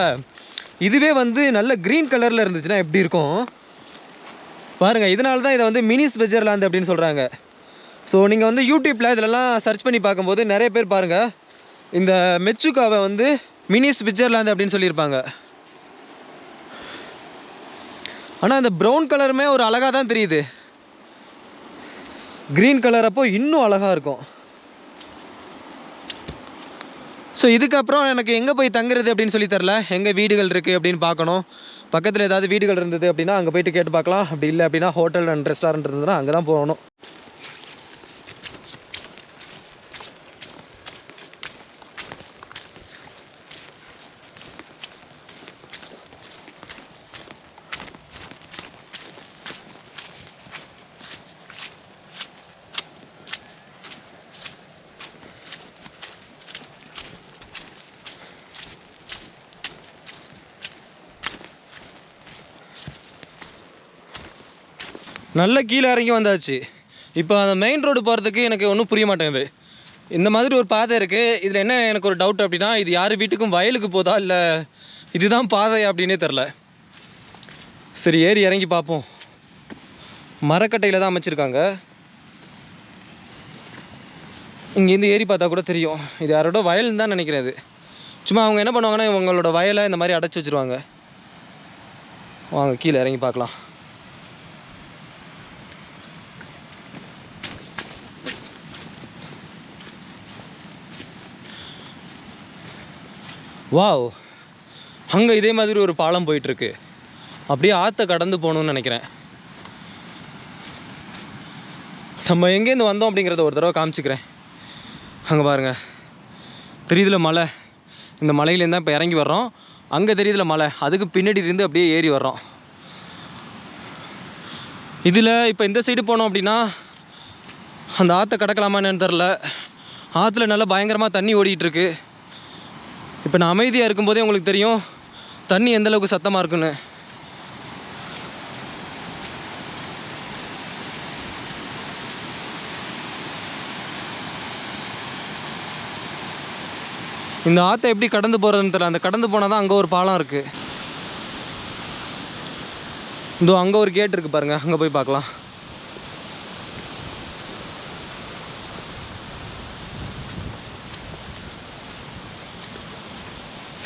இதுவே வந்து நல்ல க்ரீன் கலரில் இருந்துச்சுன்னா எப்படி இருக்கும் பாருங்கள். இதனால தான் இதை வந்து மினி ஸ்விட்சர்லாந்து அப்படின்னு சொல்கிறாங்க. ஸோ நீங்கள் வந்து யூடியூப்பில் இதிலலாம் சர்ச் பண்ணி பார்க்கும்போது நிறைய பேர் பாருங்கள், இந்த மெச்சுக்காவை வந்து மினி ஸ்விட்சர்லாந்து அப்படின்னு சொல்லியிருப்பாங்க. ஆனால் அந்த ப்ரௌன் கலருமே ஒரு அழகாக தான் தெரியுது. க்ரீன் கலர் அப்போ இன்னும் அழகாக இருக்கும். ஸோ இதுக்கப்புறம் எனக்கு எங்கே போய் தங்குறது அப்படின்னு சொல்லி தரல. எங்கே வீடுகள் இருக்குது அப்படின்னு பார்க்கணும். பக்கத்தில் ஏதாவது வீடுகள் இருந்தது அப்படின்னா அங்கே போய்ட்டு கேட்டு பார்க்கலாம். அப்படி இல்லை அப்படின்னா ஹோட்டல் அண்ட் ரெஸ்டாரண்ட் இருந்ததுன்னா அங்கே தான் போகணும். நல்ல கீழே இறங்கி வந்தாச்சு. இப்போ அந்த மெயின் ரோடு போகிறதுக்கு எனக்கு ஒன்றும் புரிய மாட்டேங்குது. இந்த மாதிரி ஒரு பாதை இருக்குது. இதில் என்ன எனக்கு ஒரு டவுட் அப்படின்னா, இது யார் வீட்டுக்கும் வயலுக்கு போதா இல்லை இதுதான் பாதை அப்படின்னே தெரில. சரி ஏறி இறங்கி பார்ப்போம். மரக்கட்டையில் தான் அமைச்சிருக்காங்க. இங்கேருந்து ஏறி பார்த்தா கூட தெரியும் இது யாரோட வயல்னு தான் நினைக்கிறேன். இது சும்மா அவங்க என்ன பண்ணுவாங்கன்னா இவங்களோட வயலை இந்த மாதிரி அடைச்சி வச்சுருவாங்க. வாங்க கீழே இறங்கி பார்க்கலாம். வாவ், அங்கே இதே மாதிரி ஒரு பாலம் போயிட்டுருக்கு. அப்படியே ஆற்றை கடந்து போகணுன்னு நினைக்கிறேன். நம்ம எங்கேருந்து வந்தோம் அப்படிங்கிறத ஒரு தடவை காமிச்சிக்கிறேன். அங்கே பாருங்கள் தெரியுதுல மலை. இந்த மலையிலேருந்து தான் இப்போ இறங்கி வர்றோம். அங்கே தெரியுதுல மலை, அதுக்கு பின்னாடி இருந்து அப்படியே ஏறி வர்றோம். இதில் இப்போ இந்த சைடு போனோம் அப்படின்னா அந்த ஆற்றை கடக்கலாமான்னு தெரில. ஆற்றுல நல்லா பயங்கரமாக தண்ணி ஓடிட்டுருக்கு. இப்போ நான் அமைதியாக இருக்கும்போதே உங்களுக்கு தெரியும் தண்ணி எந்தளவுக்கு சத்தமாக இருக்குன்னு. இந்த ஆற்றை எப்படி கடந்து போகிறதுன்னு தெரியல. அந்த கடந்து போனால் தான் அங்கே ஒரு பாலம் இருக்குது. இதோ அங்கே ஒரு கேட் இருக்குது பாருங்கள், அங்கே போய் பார்க்கலாம்.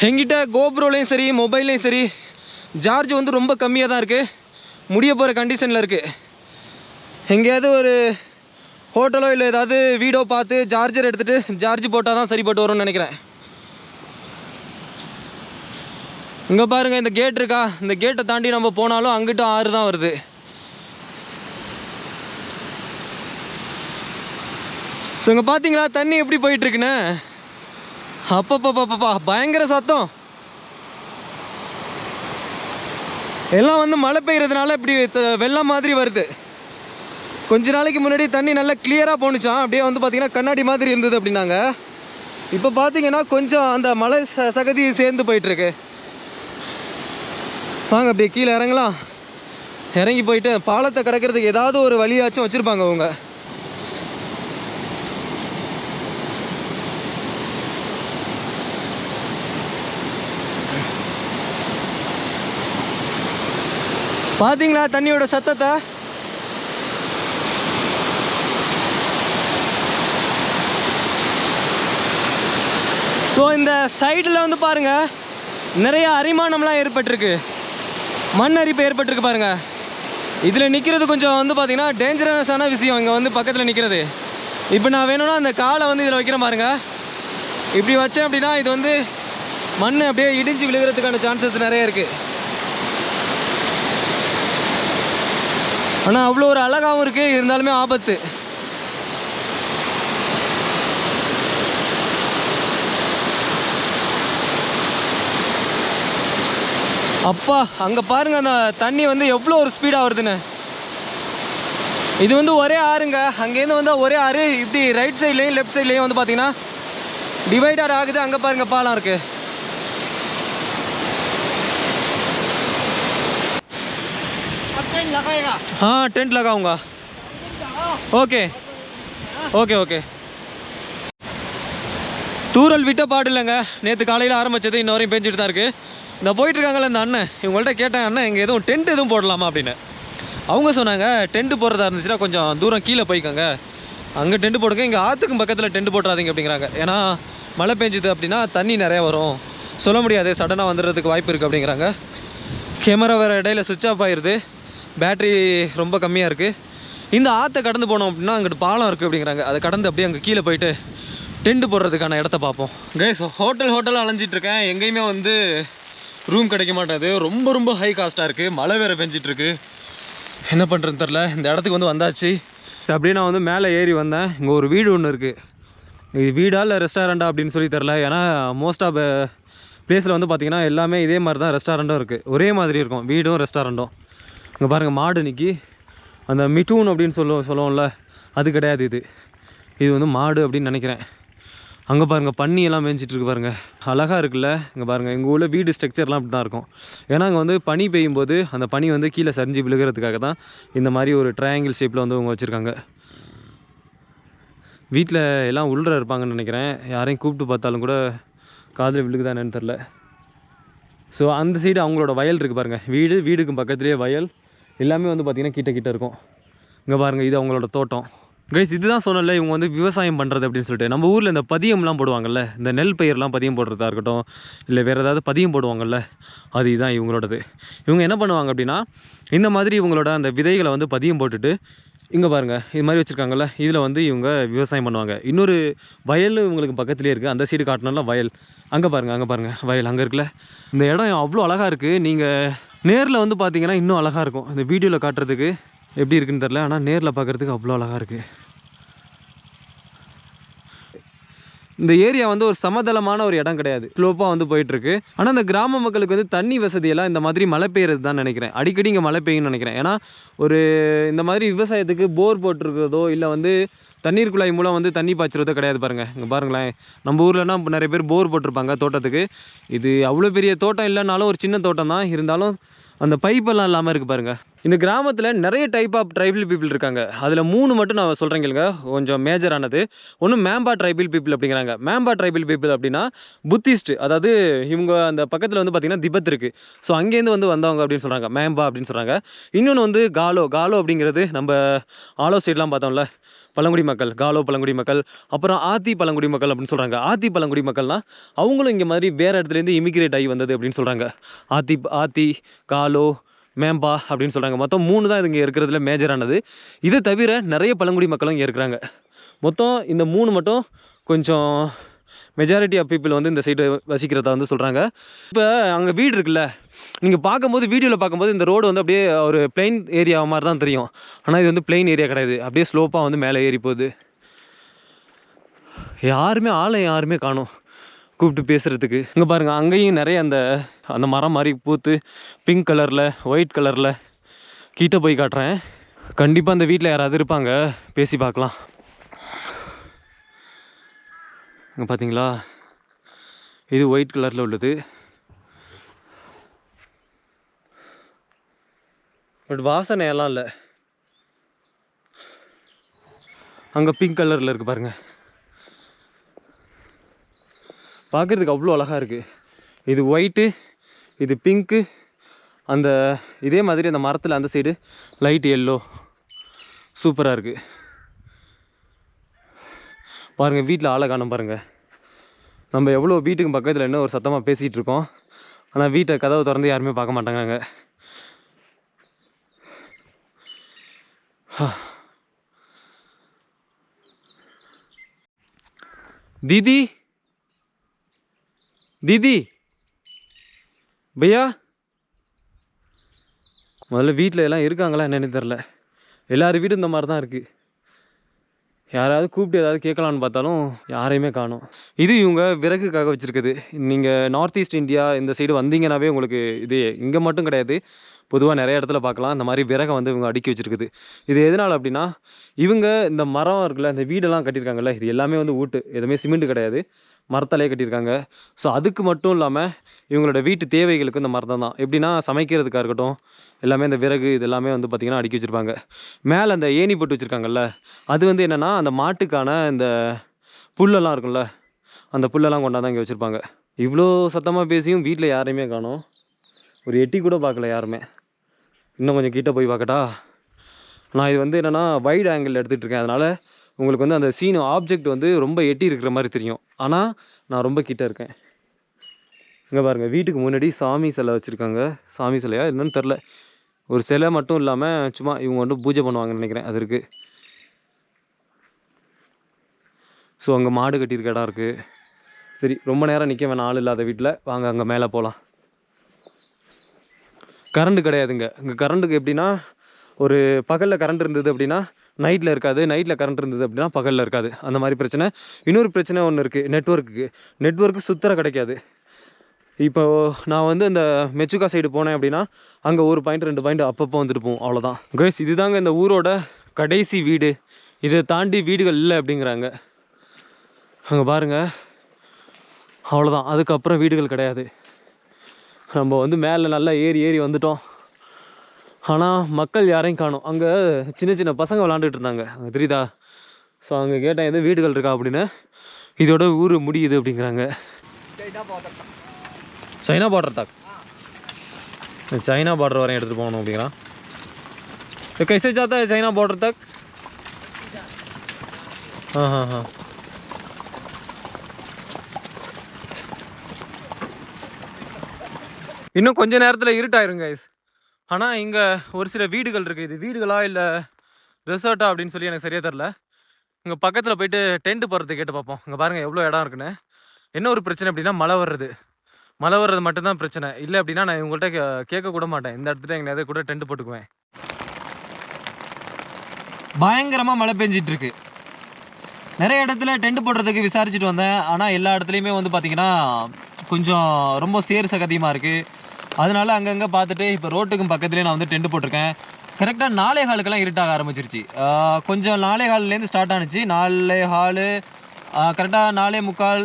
என்கிட்ட கோப்ரோலையும் சரி மொபைல்லையும் சரி சார்ஜ் வந்து ரொம்ப கம்மியாக தான் இருக்குது. முடிய போகிற கண்டிஷனில் இருக்குது. எங்கேயாவது ஒரு ஹோட்டலோ இல்லை ஏதாவது வீடோ பார்த்து சார்ஜர் எடுத்துகிட்டு சார்ஜ் போட்டால் தான் சரிப்பட்டு வரும்னு நினைக்கிறேன். இங்கே பாருங்கள் இந்த கேட் இருக்கா, இந்த கேட்டை தாண்டி நம்ம போனாலும் அங்கிட்ட ஆறு தான் வருது. ஸோ இங்கே பார்த்தீங்களா தண்ணி எப்படி போயிட்டுருக்குன்னு. அப்பப்பப்பப்பா பயங்கர சத்தம். எல்லாம் வந்து மழை பெய்யறதுனால இப்படி வெள்ளம் மாதிரி வருது. கொஞ்ச நாளைக்கு முன்னாடி தண்ணி நல்லா கிளியராக போணுச்சான். அப்படியே வந்து பார்த்தீங்கன்னா கண்ணாடி மாதிரி இருந்தது அப்படின்னாங்க. இப்போ பார்த்தீங்கன்னா கொஞ்சம் அந்த மலை சகதி சேர்ந்து போயிட்டுருக்கு. வாங்க அப்படியே கீழே இறங்கலாம். இறங்கி போயிட்டு பாலத்தை கடக்கிறதுக்கு ஏதாவது ஒரு வழியாச்சும் வச்சுருப்பாங்க அவங்க. பார்த்தீங்களா தண்ணியோட சத்தத்தை. ஸோ இந்த சைடில் வந்து பாருங்கள் நிறைய அரிமானம்லாம் ஏற்பட்டிருக்கு, மண் அரிப்பு ஏற்பட்டிருக்கு பாருங்கள். இதில் நிற்கிறது கொஞ்சம் வந்து பார்த்திங்கன்னா டேஞ்சரஸான விஷயம். இங்கே வந்து பக்கத்தில் நிற்கிறது. இப்போ நான் வேணும்னா அந்த காலை வந்து இதில் வைக்கிறேன் பாருங்கள். இப்படி வச்சேன் அப்படின்னா இது வந்து மண் அப்படியே இடிஞ்சு விழுகிறதுக்கான சான்சஸ் நிறைய இருக்குது. ஆனால் அவ்வளோ ஒரு அழகாகவும் இருக்குது, இருந்தாலுமே ஆபத்து. அப்பா அங்கே பாருங்க அந்த தண்ணி வந்து எவ்வளோ ஒரு ஸ்பீடாக வருதுன்னு. இது வந்து ஒரே ஆறுங்க. அங்கேருந்து வந்து ஒரே ஆறு இப்படி ரைட் சைட்லேயும் லெஃப்ட் சைட்லேயும் வந்து பார்த்தீங்கன்னா டிவைடர் ஆகுது. அங்கே பாருங்க பாலம் இருக்கு. हाँ टेंट लगाऊंगा. Okay okay okay. தூரல் விட்ட பாடு இல்லைங்க. நேற்று காலையில் ஆரம்பித்தது இன்ன வரையும் பேஞ்சிட்டு தான் இருக்குது. இந்த போயிட்டுருக்காங்களே இந்த அண்ணன், இவங்கள்ட்ட கேட்டேன் அண்ணன் இங்கே எதுவும் டென்ட் எதுவும் போடலாமா அப்படின்னு. அவங்க சொன்னாங்க டென்ட்டு போடுறதா இருந்துச்சுன்னா கொஞ்சம் தூரம் கீழே போய்க்கோங்க, அங்கே டென்ட் போடுங்க, இங்கே ஆற்றுக்கும் பக்கத்தில் டென்ட் போட்டுறாதீங்க அப்படிங்கிறாங்க. ஏன்னா மழை பெஞ்சுது அப்படின்னா தண்ணி நிறையா வரும், சொல்ல முடியாது, சடனாக வந்துடுறதுக்கு வாய்ப்பு இருக்குது அப்படிங்கிறாங்க. கேமரா வேறு இடையில சுவிட்ச் ஆஃப் ஆயிடுது, பேட்ரி ரொம்ப கம்மியாக இருக்குது. இந்த ஆற்றை கடந்து போனோம் அப்படின்னா அங்கிட்டு பாலம் இருக்குது அப்படிங்கிறாங்க. அதை கடந்து அப்படியே அங்கே கீழே போயிட்டு டென்ட் போடுறதுக்கான இடத்த பார்ப்போம். கைஸ் ஹோட்டல் அலைஞ்சிட்ருக்கேன், எங்கேயுமே வந்து ரூம் கிடைக்க மாட்டேது. ரொம்ப ரொம்ப ஹை காஸ்ட்டாக இருக்குது, மழை வேறு பெஞ்சிட்ருக்கு, என்ன பண்ணுறதுன்னு தெரில. இந்த இடத்துக்கு வந்து வந்தாச்சு. அப்படியே நான் வந்து மேலே ஏறி வந்தேன். இங்கே ஒரு வீடு ஒன்று இருக்குது. இது வீடா இல்லை ரெஸ்டாரண்ட்டா அப்படின்னு சொல்லி தெரில. ஏன்னா மோஸ்ட் ஆஃப் பிளேஸில் வந்து பார்த்திங்கன்னா எல்லாமே இதே மாதிரி தான் ரெஸ்டாரண்ட்டும் இருக்குது, ஒரே மாதிரி இருக்கும் வீடும் ரெஸ்டாரண்ட்டும். இங்கே பாருங்கள் மாடு நிற்கி, அந்த மிட்டூன் அப்படின்னு சொல்லுவோம்ல அது கிடையாது, இது வந்து மாடு அப்படின்னு நினைக்கிறேன். அங்கே பாருங்கள் பன்னி எல்லாம் மேய்ஞ்சிட்ருக்கு பாருங்கள், அழகாக இருக்குல்ல. இங்கே பாருங்கள் எங்கள் ஊரில் வீடு ஸ்ட்ரக்சர்லாம் அப்படி தான் இருக்கும். ஏன்னா அங்கே வந்து பனி பெய்யும் போது அந்த பனி வந்து கீழே சரிஞ்சு விழுகிறதுக்காக தான் இந்த மாதிரி ஒரு ட்ரையாங்கிள் ஷேப்பில் வந்து அவங்க வச்சுருக்காங்க. வீட்டில் எல்லாம் உள்ள இருப்பாங்கன்னு நினைக்கிறேன், யாரையும் கூப்பிட்டு பார்த்தாலும் கூட காதில் விழுகுதா என்னன்னு தெரில. ஸோ அந்த சைடு அவங்களோட வயல் இருக்குது பாருங்கள், வீடுக்கு பக்கத்துலேயே வயல், எல்லாமே வந்து பார்த்திங்கன்னா கிட்ட இருக்கும். இங்கே பாருங்கள் இது அவங்களோட தோட்டம். கைஸ் இதுதான் சொன்னல இவங்க வந்து விவசாயம் பண்ணுறது அப்படின்னு சொல்லிட்டு. நம்ம ஊரில் இந்த பதியம்லாம் போடுவாங்கள்ல, இந்த நெல் பயிரெலாம் பதியம் போடுறதா இருக்கட்டும், இல்லை வேறு ஏதாவது பதியம் போடுவாங்கள்ல, அது இதுதான் இவங்களோடது. இவங்க என்ன பண்ணுவாங்க அப்படின்னா இந்த மாதிரி இவங்களோட அந்த விதைகளை வந்து பதியம் போட்டுட்டு இங்கே பாருங்கள் இது மாதிரி வச்சுருக்காங்கல்ல, இதில் வந்து இவங்க விவசாயம் பண்ணுவாங்க. இன்னொரு வயல் இவங்களுக்கு பக்கத்துலேயே இருக்குது, அந்த சைடு காட்டினால வயல். அங்கே பாருங்கள் வயல் அங்கே இருக்குல்ல. இந்த இடம் அவ்வளோ அழகாக இருக்குது. நீங்கள் நேரில் வந்து பார்த்தீங்கன்னா இன்னும் அழகாக இருக்கும். இந்த வீடியோவில் காட்டுறதுக்கு எப்படி இருக்குன்னு தெரில, ஆனால் நேரில் பார்க்குறதுக்கு அவ்வளோ அழகாக இருக்குது. இந்த ஏரியா வந்து ஒரு சமதளமான ஒரு இடம் கிடையாது, ஸ்லோப்பாக வந்து போயிட்டுருக்கு. ஆனால் இந்த கிராம மக்களுக்கு வந்து தண்ணி வசதியெல்லாம் இந்த மாதிரி மழை பெய்யறது தான் நினைக்கிறேன். அடிக்கடி இங்கே மழை பெய்யும்னு நினைக்கிறேன். ஏன்னா ஒரு இந்த மாதிரி விவசாயத்துக்கு போர் போட்டிருக்கிறதோ இல்லை வந்து தண்ணீர் குழாய் மூலம் வந்து தண்ணி பாய்ச்சுறதோ கிடையாது. பாருங்கள் இங்கே பாருங்களேன், நம்ம ஊர்லனா நிறைய பேர் போர் போட்டிருப்பாங்க தோட்டத்துக்கு. இது அவ்வளோ பெரிய தோட்டம் இல்லைனாலும் ஒரு சின்ன தோட்டம் தான், இருந்தாலும் அந்த பைப்பெல்லாம் இல்லாமல் இருக்குது பாருங்கள். இந்த கிராமத்தில் நிறைய டைப் ஆஃப் ட்ரைபல் பீப்புள் இருக்காங்க. அதில் 3 மட்டும் நான் சொல்கிறேன் கேளுங்க, கொஞ்சம் மேஜரானது. ஒன்று மேம்பா ட்ரைபல் பீப்புள் அப்படிங்கிறாங்க. மேம்பா ட்ரைபல் பீப்புள் அப்படின்னா புத்திஸ்ட், அதாவது இவங்க அந்த பக்கத்தில் வந்து பார்த்திங்கன்னா திபெத் இருக்குது, ஸோ அங்கேருந்து வந்தவங்க அப்படின்னு சொல்கிறாங்க, மேம்பா அப்படின்னு சொல்கிறாங்க. இன்னொன்று வந்து காலோ அப்படிங்கிறது நம்ம ஆலோ சைட்லாம் பார்த்தோம்ல, பழங்குடி மக்கள், காலோ பழங்குடி மக்கள். அப்புறம் ஆத்தி பழங்குடி மக்கள் அப்படின்னு சொல்கிறாங்க. ஆத்தி பழங்குடி மக்கள்னால் அவங்களும் இங்கே மாதிரி வேறு இடத்துலேருந்து இமிக்ரேட் ஆகி வந்தது அப்படின்னு சொல்கிறாங்க. ஆத்தி காலோ மேம்பா அப்படின்னு சொல்கிறாங்க. மொத்தம் 3 தான் இங்கே இருக்கிறதுல மேஜரானது. இதை தவிர நிறைய பழங்குடி மக்களும் இங்கே இருக்கிறாங்க. மொத்தம் இந்த 3 மட்டும் கொஞ்சம் மெஜாரிட்டி ஆஃப் பீப்புள் வந்து இந்த சைடு வசிக்கிறதா வந்து சொல்கிறாங்க. இப்போ அங்கே வீடு இருக்குல்ல, நீங்கள் பார்க்கும்போது வீடியோவில் பார்க்கும்போது இந்த ரோடு வந்து அப்படியே ஒரு பிளெயின் ஏரியா மாதிரி தான் தெரியும். ஆனால் இது வந்து பிளெயின் ஏரியா கிடையாது, அப்படியே ஸ்லோப்பாக வந்து மேலே ஏறி போகுது. யாருமே காணும் கூப்பிட்டு பேசுகிறதுக்கு. இங்கே பாருங்கள் அங்கேயும் நிறைய அந்த மரம் மாதிரி பூத்து பிங்க் கலரில் ஒயிட் கலரில். கிட்ட போய் காட்டுறேன், கண்டிப்பாக அந்த வீட்டில் யாராவது இருப்பாங்க, பேசி பார்க்கலாம். இங்கே பார்த்தீங்களா, இது ஒயிட் கலரில் உள்ளது, பட் வாசனையெல்லாம் இல்லை. அங்கே பிங்க் கலரில் இருக்குது பாருங்கள், பார்க்குறதுக்கு அவ்வளோ அழகாக இருக்குது. இது ஒயிட்டு, இது பிங்க்கு, அந்த இதே மாதிரி அந்த மரத்தில் அந்த சைடு லைட் எல்லோ, சூப்பராக இருக்குது. பாருங்கள் வீட்டில் ஆளை காணும் பாருங்கள். நம்ம எவ்வளோ வீட்டுக்கு பக்கத்தில் என்ன ஒரு சத்தமாக பேசிகிட்டு இருக்கோம், ஆனால் வீட்டை கதவை திறந்து யாருமே பார்க்க மாட்டாங்க. दीदी दीदी भैया, முதல்ல வீட்டில் எல்லாம் இருக்காங்களா என்னன்னு தெரில. எல்லார் வீடும் இந்த மாதிரி தான் இருக்குது. யாராவது கூப்பிட்டு ஏதாவது கேட்கலான்னு பார்த்தாலும் யாரையுமே காணோம். இது இவங்க விறகுக்காக வச்சுருக்குது. நீங்கள் நார்த் ஈஸ்ட் இந்தியா இந்த சைடு வந்தீங்கன்னாவே உங்களுக்கு இது இங்கே மட்டும் கிடையாது, பொதுவாக நிறைய இடத்துல பார்க்கலாம். இந்த மாதிரி விறகை வந்து இவங்க அடுக்கி வச்சுருக்குது. இது எதனால் அப்படின்னா, இவங்க இந்த மரம் இருக்குல்ல, இந்த வீடெல்லாம் கட்டியிருக்காங்கல்ல, இது எல்லாமே வந்து ஊட்டு, எதுவுமே சிமெண்ட் கிடையாது, மரத்தாலே கட்டியிருக்காங்க. ஸோ அதுக்கு மட்டும் இல்லாமல் இவங்களோட வீட்டு தேவைகளுக்கு இந்த மரம் தான். எப்படின்னா சமைக்கிறதுக்காக இருக்கட்டும், எல்லாமே இந்த விறகு இது எல்லாமே வந்து பார்த்திங்கன்னா அடுக்கி வச்சுருப்பாங்க. மேலே அந்த ஏணி போட்டு வச்சுருக்காங்கல்ல, அது வந்து என்னென்னா அந்த மாட்டுக்கான இந்த புல்லெல்லாம் இருக்கும்ல, அந்த புல்லெல்லாம் கொண்டாந்து இங்கே வச்சுருப்பாங்க. இவ்வளோ சத்தமாக பேசியும் வீட்டில் யாரையுமே காணோம். ஒரு எட்டி கூட பார்க்கல யாருமே. இன்னும் கொஞ்சம் கிட்ட போய் பார்க்கட்டா? நான் இது வந்து என்னென்னா வைட் ஆங்கிள் எடுத்துகிட்டு இருக்கேன், அதனால் உங்களுக்கு வந்து அந்த சீன் ஆப்ஜெக்ட் வந்து ரொம்ப எட்டி இருக்கிற மாதிரி தெரியும். ஆனால் நான் ரொம்ப கிட்ட இருக்கேன். இங்கே பாருங்கள், வீட்டுக்கு முன்னாடி சாமி சிலை வச்சுருக்காங்க. சாமி சிலையா என்னன்னு தெரில. ஒரு சிலை மட்டும் இல்லாமல் சும்மா இவங்க வந்து பூஜை பண்ணுவாங்கன்னு நினைக்கிறேன், அது இருக்குது. ஸோ அங்கே மாடு கட்டியிருக்க இடம் இருக்குது. சரி, ரொம்ப நேரம் நிற்க வேணாம், ஆள் இல்லாத வீட்டில். வாங்க அங்கே மேலே போகலாம். கரண்ட்டு கிடையாதுங்க இங்கே. கரண்ட்டுக்கு எப்படின்னா, ஒரு பகலில் கரண்ட் இருந்தது அப்படின்னா நைட்டில் இருக்காது, நைட்டில் கரண்ட் இருந்தது அப்படின்னா பகலில் இருக்காது, அந்த மாதிரி பிரச்சனை. இன்னொரு பிரச்சனை ஒன்று இருக்குது, நெட்வொர்க்கு சுத்தர கிடைக்காது. இப்போ நான் வந்து இந்த மெச்சுகா சைடு போனேன் அப்படின்னா அங்கே 1 பாயிண்ட் 2 பாயிண்ட் அப்பப்போ வந்துட்டு போவோம், அவ்வளோதான். கைஸ், இதுதாங்க இந்த ஊரோட கடைசி வீடு. இதை தாண்டி வீடுகள் இல்லை அப்படிங்கிறாங்க. அங்கே பாருங்கள், அவ்வளோதான். அதுக்கப்புறம் வீடுகள் கிடையாது. நம்ம வந்து மேலே நல்லா ஏறி வந்துட்டோம். ஆனால் மக்கள் யாரையும் காணோம். அங்கே சின்ன சின்ன பசங்க விளாண்டுட்டு இருந்தாங்க, அங்கே தெரியுதா? ஸோ அங்கே கேட்டேன் எதுவும் வீடுகள் இருக்கா அப்படின்னு. இதோட ஊர் முடியுது அப்படிங்கிறாங்க. சைனா பார்டர் தாக், சைனா பார்டர் வரையும் எடுத்துகிட்டு போகணும் அப்படிங்கிறான். कैसे जाता है चाइना बॉर्डर तक? हाँ हाँ हाँ. இன்னும் கொஞ்ச நேரத்தில் இருட்டாயிருங்க கைஸ். ஆனால் இங்கே ஒரு சில வீடுகள் இருக்குது. இது வீடுகளா இல்லை ரெசார்ட்டா அப்படின்னு சொல்லி எனக்கு சரியாக தெரில. இங்கே பக்கத்தில் போயிட்டு டென்ட் போடுறது கேட்டு பார்ப்போம். இங்கே பாருங்கள் எவ்வளோ இடம் இருக்குன்னு. என்ன ஒரு பிரச்சனை அப்படின்னா மழை வர்றது மட்டும்தான் பிரச்சனை. இல்லை அப்படின்னா நான் இவங்கள்ட்ட கேட்க கூட மாட்டேன். இந்த இடத்துல எங்கேயாவது கூட டென்ட் போட்டுக்குவேன். பயங்கரமாக மழை பெஞ்சிட்டு இருக்கு. நிறைய இடத்துல டென்ட் போடுறதுக்கு விசாரிச்சுட்டு வந்தேன். ஆனால் எல்லா இடத்துலையுமே வந்து பார்த்திங்கன்னா கொஞ்சம் ரொம்ப சேர் சகதியமாக இருக்குது. அதனால அங்கங்கே பார்த்துட்டு இப்போ ரோட்டுக்கும் பக்கத்துலேயே நான் வந்து டென்ட் போட்டிருக்கேன். கரெக்டாக 4:15 இருட்டாக ஆரம்பிச்சிருச்சு. கொஞ்சம் 4:15 ஸ்டார்ட் ஆனிச்சு. 4:15 கரெக்டாக 4:45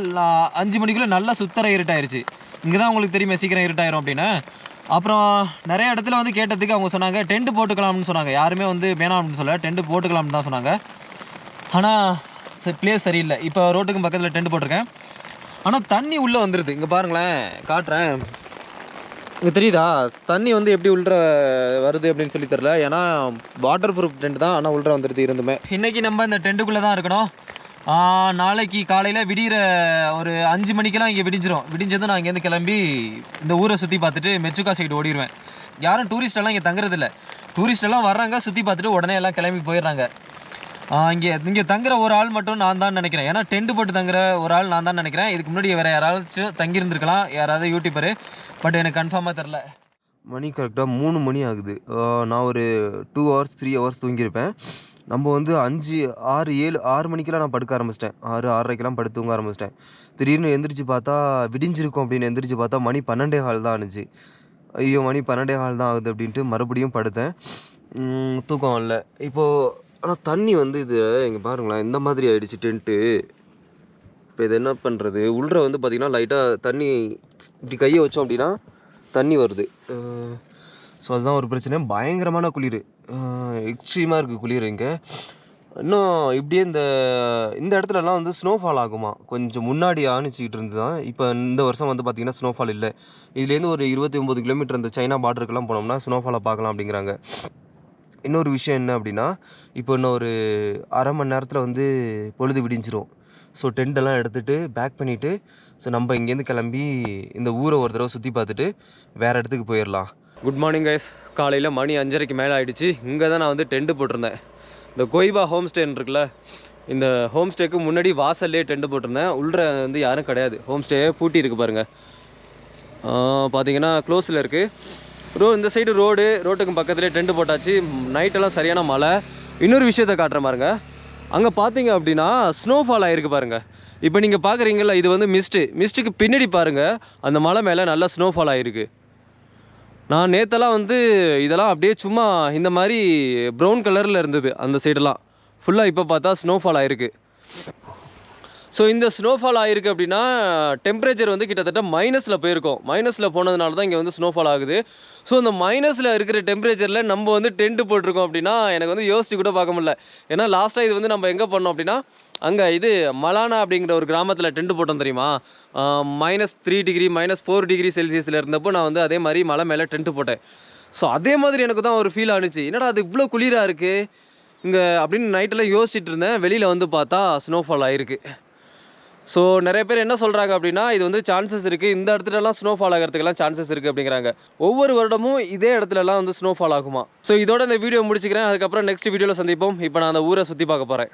5 மணிக்குள்ளே நல்லா சுத்தர இருட்டாயிருச்சு. இங்கே தான் உங்களுக்கு தெரியுமே சீக்கிரம் இருட்டாயிரும் அப்படின்னு. அப்புறம் நிறைய இடத்துல வந்து கேட்டதுக்கு அவங்க சொன்னாங்க டென்ட் போட்டுக்கலாம்னு சொன்னாங்க. யாருமே வந்து வேணாம் அப்படின்னு சொல்ல, டென்ட் போட்டுக்கலாம்னு தான் சொன்னாங்க. ஆனால் பிளேஸ் சரியில்லை. இப்போ ரோட்டுக்கும் பக்கத்தில் டென்ட் போட்டிருக்கேன். ஆனால் தண்ணி உள்ளே வந்துடுது. இங்கே பாருங்களேன், காட்டுறேன். இங்கே தெரியுதா தண்ணி வந்து எப்படி உள்ள வருது அப்படின்னு சொல்லி தெரில. ஏன்னா வாட்டர் ப்ரூஃப் டென்ட் தான், ஆனால் உள்ள வந்துடுது இருந்துமே. இன்றைக்கி நம்ம இந்த டென்ட்டுக்குள்ளே தான் இருக்கணும். நாளைக்கு காலையில் விடிகிற ஒரு 5 மணிக்கெல்லாம் இங்கே விடிஞ்சதும் நான் இங்கேருந்து கிளம்பி இந்த ஊரை சுற்றி பார்த்துட்டு மெச்சுகா சைடு ஓடிடுவேன். யாரும் டூரிஸ்டெல்லாம் இங்கே தங்குறதில்ல. டூரிஸ்டெல்லாம் வர்றாங்க, சுற்றி பார்த்துட்டு உடனே எல்லாம் கிளம்பி போயிடுறாங்க. இங்கே தங்குற ஒரு ஆள் மட்டும் நான் தான் நினைக்கிறேன். ஏன்னா டென்ட் போட்டு தங்குற ஒரு ஆள் நான் தான் நினைக்கிறேன். இதுக்கு முன்னாடி வேறு யாராச்சும் தங்கியிருந்துருக்கலாம், யாராவது யூடியூபர், பட் எனக்கு கன்ஃபார்மாக தெரில. மணி கரெக்டாக 3 மணி ஆகுது. நான் ஒரு 2 hours 3 hours தூங்கியிருப்பேன். நம்ம வந்து 5 6 7 6 மணிக்கெலாம் நான் படுக்க ஆரம்பிச்சிட்டேன். 6 6:30 படுத்து தூங்க ஆரம்பிச்சிட்டேன். திடீர்னு எந்திரிச்சு பார்த்தா விடிஞ்சிருக்கும் அப்படின்னு எந்திரிச்சு பார்த்தா மணி 12:15 தான் ஆனிச்சு. ஐயோ, மணி 12:15 தான் ஆகுது அப்படின்ட்டு மறுபடியும் படுத்தேன். தூக்கம் இல்லை இப்போது. ஆனால் தண்ணி வந்து இது இங்கே பாருங்களேன், இந்த மாதிரி ஆகிடுச்சு டென்ட்டு. இப்போ இது என்ன பண்ணுறது? உள்ளே வந்து பார்த்திங்கன்னா லைட்டாக தண்ணி இப்படி கையை வச்சோம் அப்படின்னா தண்ணி வருது. ஸோ அதுதான் ஒரு பிரச்சனை. பயங்கரமான குளிர், எக்ஸ்ட்ரீமாக இருக்குது குளிர் இங்கே. இன்னும் இப்படியே இந்த இடத்துலலாம் வந்து ஸ்னோஃபால் ஆகுமா? கொஞ்சம் முன்னாடி ஆணிச்சிக்கிட்டு இருந்து தான். இப்போ இந்த வருஷம் வந்து பார்த்திங்கன்னா ஸ்னோஃபால் இல்லை. இதுலேருந்து ஒரு 29 கிலோமீட்டர் அந்த சைனா பார்டருக்கெல்லாம் போனோம்னா ஸ்னோஃபாலை பார்க்கலாம் அப்படிங்கிறாங்க. இன்னொரு விஷயம் என்ன அப்படின்னா, இப்போ இன்னும் ஒரு அரை மணி நேரத்தில் வந்து பொழுது விடிஞ்சிரும். ஸோ டென்ட்டெல்லாம் எடுத்துகிட்டு பேக் பண்ணிவிட்டு ஸோ நம்ம இங்கேருந்து கிளம்பி இந்த ஊரை ஒரு தடவை சுற்றி பார்த்துட்டு வேறு இடத்துக்கு போயிடலாம். Good morning guys. காலையில் மணி 5:30 மேலே ஆகிடுச்சு. இங்கே தான் நான் வந்து டென்ட்டு போட்டிருந்தேன். இந்த கொய்பா ஹோம் ஸ்டேன்னு இருக்குல்ல, இந்த ஹோம் ஸ்டேக்கு முன்னாடி வாசல்லே டென்ட்டு போட்டிருந்தேன். உள்ளே வந்து யாரும் கிடையாது. ஹோம் ஸ்டே பூட்டி இருக்குது பாருங்கள். பார்த்தீங்கன்னா க்ளோஸில் இருக்குது. இந்த சைடு ரோட்டுக்கு பக்கத்துலேயே டென்ட் போட்டாச்சு. நைட்டெல்லாம் சரியான மழை. இன்னொரு விஷயத்தை காட்டுற பாருங்க. அங்கே பார்த்தீங்க அப்படின்னா ஸ்னோஃபால் ஆகிருக்கு பாருங்கள். இப்போ நீங்கள் பார்க்குறீங்களா, இது வந்து மிஸ்ட்டுக்கு பின்னாடி பாருங்கள் அந்த மலை மேலே நல்லா ஸ்னோஃபால் ஆகிருக்கு. நான் நேற்றெல்லாம் வந்து இதெல்லாம் அப்படியே சும்மா இந்த மாதிரி ப்ரௌன் கலரில் இருந்தது அந்த சைடெல்லாம். ஃபுல்லாக இப்போ பார்த்தா ஸ்னோஃபால் ஆகிருக்கு. ஸோ இந்த ஸ்னோஃபால் ஆகிருக்கு அப்படின்னா டெம்பரேச்சர் வந்து கிட்டத்தட்ட மைனஸில் போயிருக்கோம். மைனஸில் போனதுனால தான் இங்கே வந்து ஸ்னோஃபால் ஆகுது. ஸோ அந்த மைனஸில் இருக்கிற டெம்பரேச்சரில் நம்ம வந்து டென்ட்டு போட்டிருக்கோம் அப்படின்னா எனக்கு வந்து யோசிச்சு கூட பார்க்க முடியல. ஏன்னா லாஸ்ட்டாக இது வந்து நம்ம எங்கே பண்ணோம் அப்படின்னா அங்கே இது மலானா அப்படிங்கிற ஒரு கிராமத்தில் டென்ட்டு போட்டோம் தெரியுமா. -3 டிகிரி -4 டிகிரி செல்சியஸில் இருந்தப்போ நான் வந்து அதே மாதிரி மலை மேலே டென்ட்டு போட்டேன். ஸோ அதே மாதிரி எனக்கு தான் ஒரு ஃபீல் ஆணுச்சு. என்னடா அது இவ்வளோ குளிராக இருக்குது இங்கே அப்படின்னு நைட்டெல்லாம் யோசிச்சுட்டு இருந்தேன். வெளியில் வந்து பார்த்தா ஸ்னோஃபால் ஆகிருக்கு. ஸோ நிறைய பேர் என்ன சொல்கிறாங்க அப்படின்னா இது வந்து சான்சஸ் இருக்குது, இந்த இடத்துலலாம் ஸ்னோஃபால் ஆகிறதுக்கெல்லாம் சான்சஸ் இருக்குது அப்படிங்கிறாங்க. ஒவ்வொரு வருடமும் இதே இடத்துலலாம் வந்து ஸ்னோஃபால் ஆகுமா. ஸோ இதோட இந்த வீடியோ முடிச்சுக்கிறேன். அதுக்கப்புறம் நெக்ஸ்ட் வீடியோவில் சந்திப்போம். இப்போ நான் அந்த ஊரை சுற்றி பார்க்க போகிறேன்.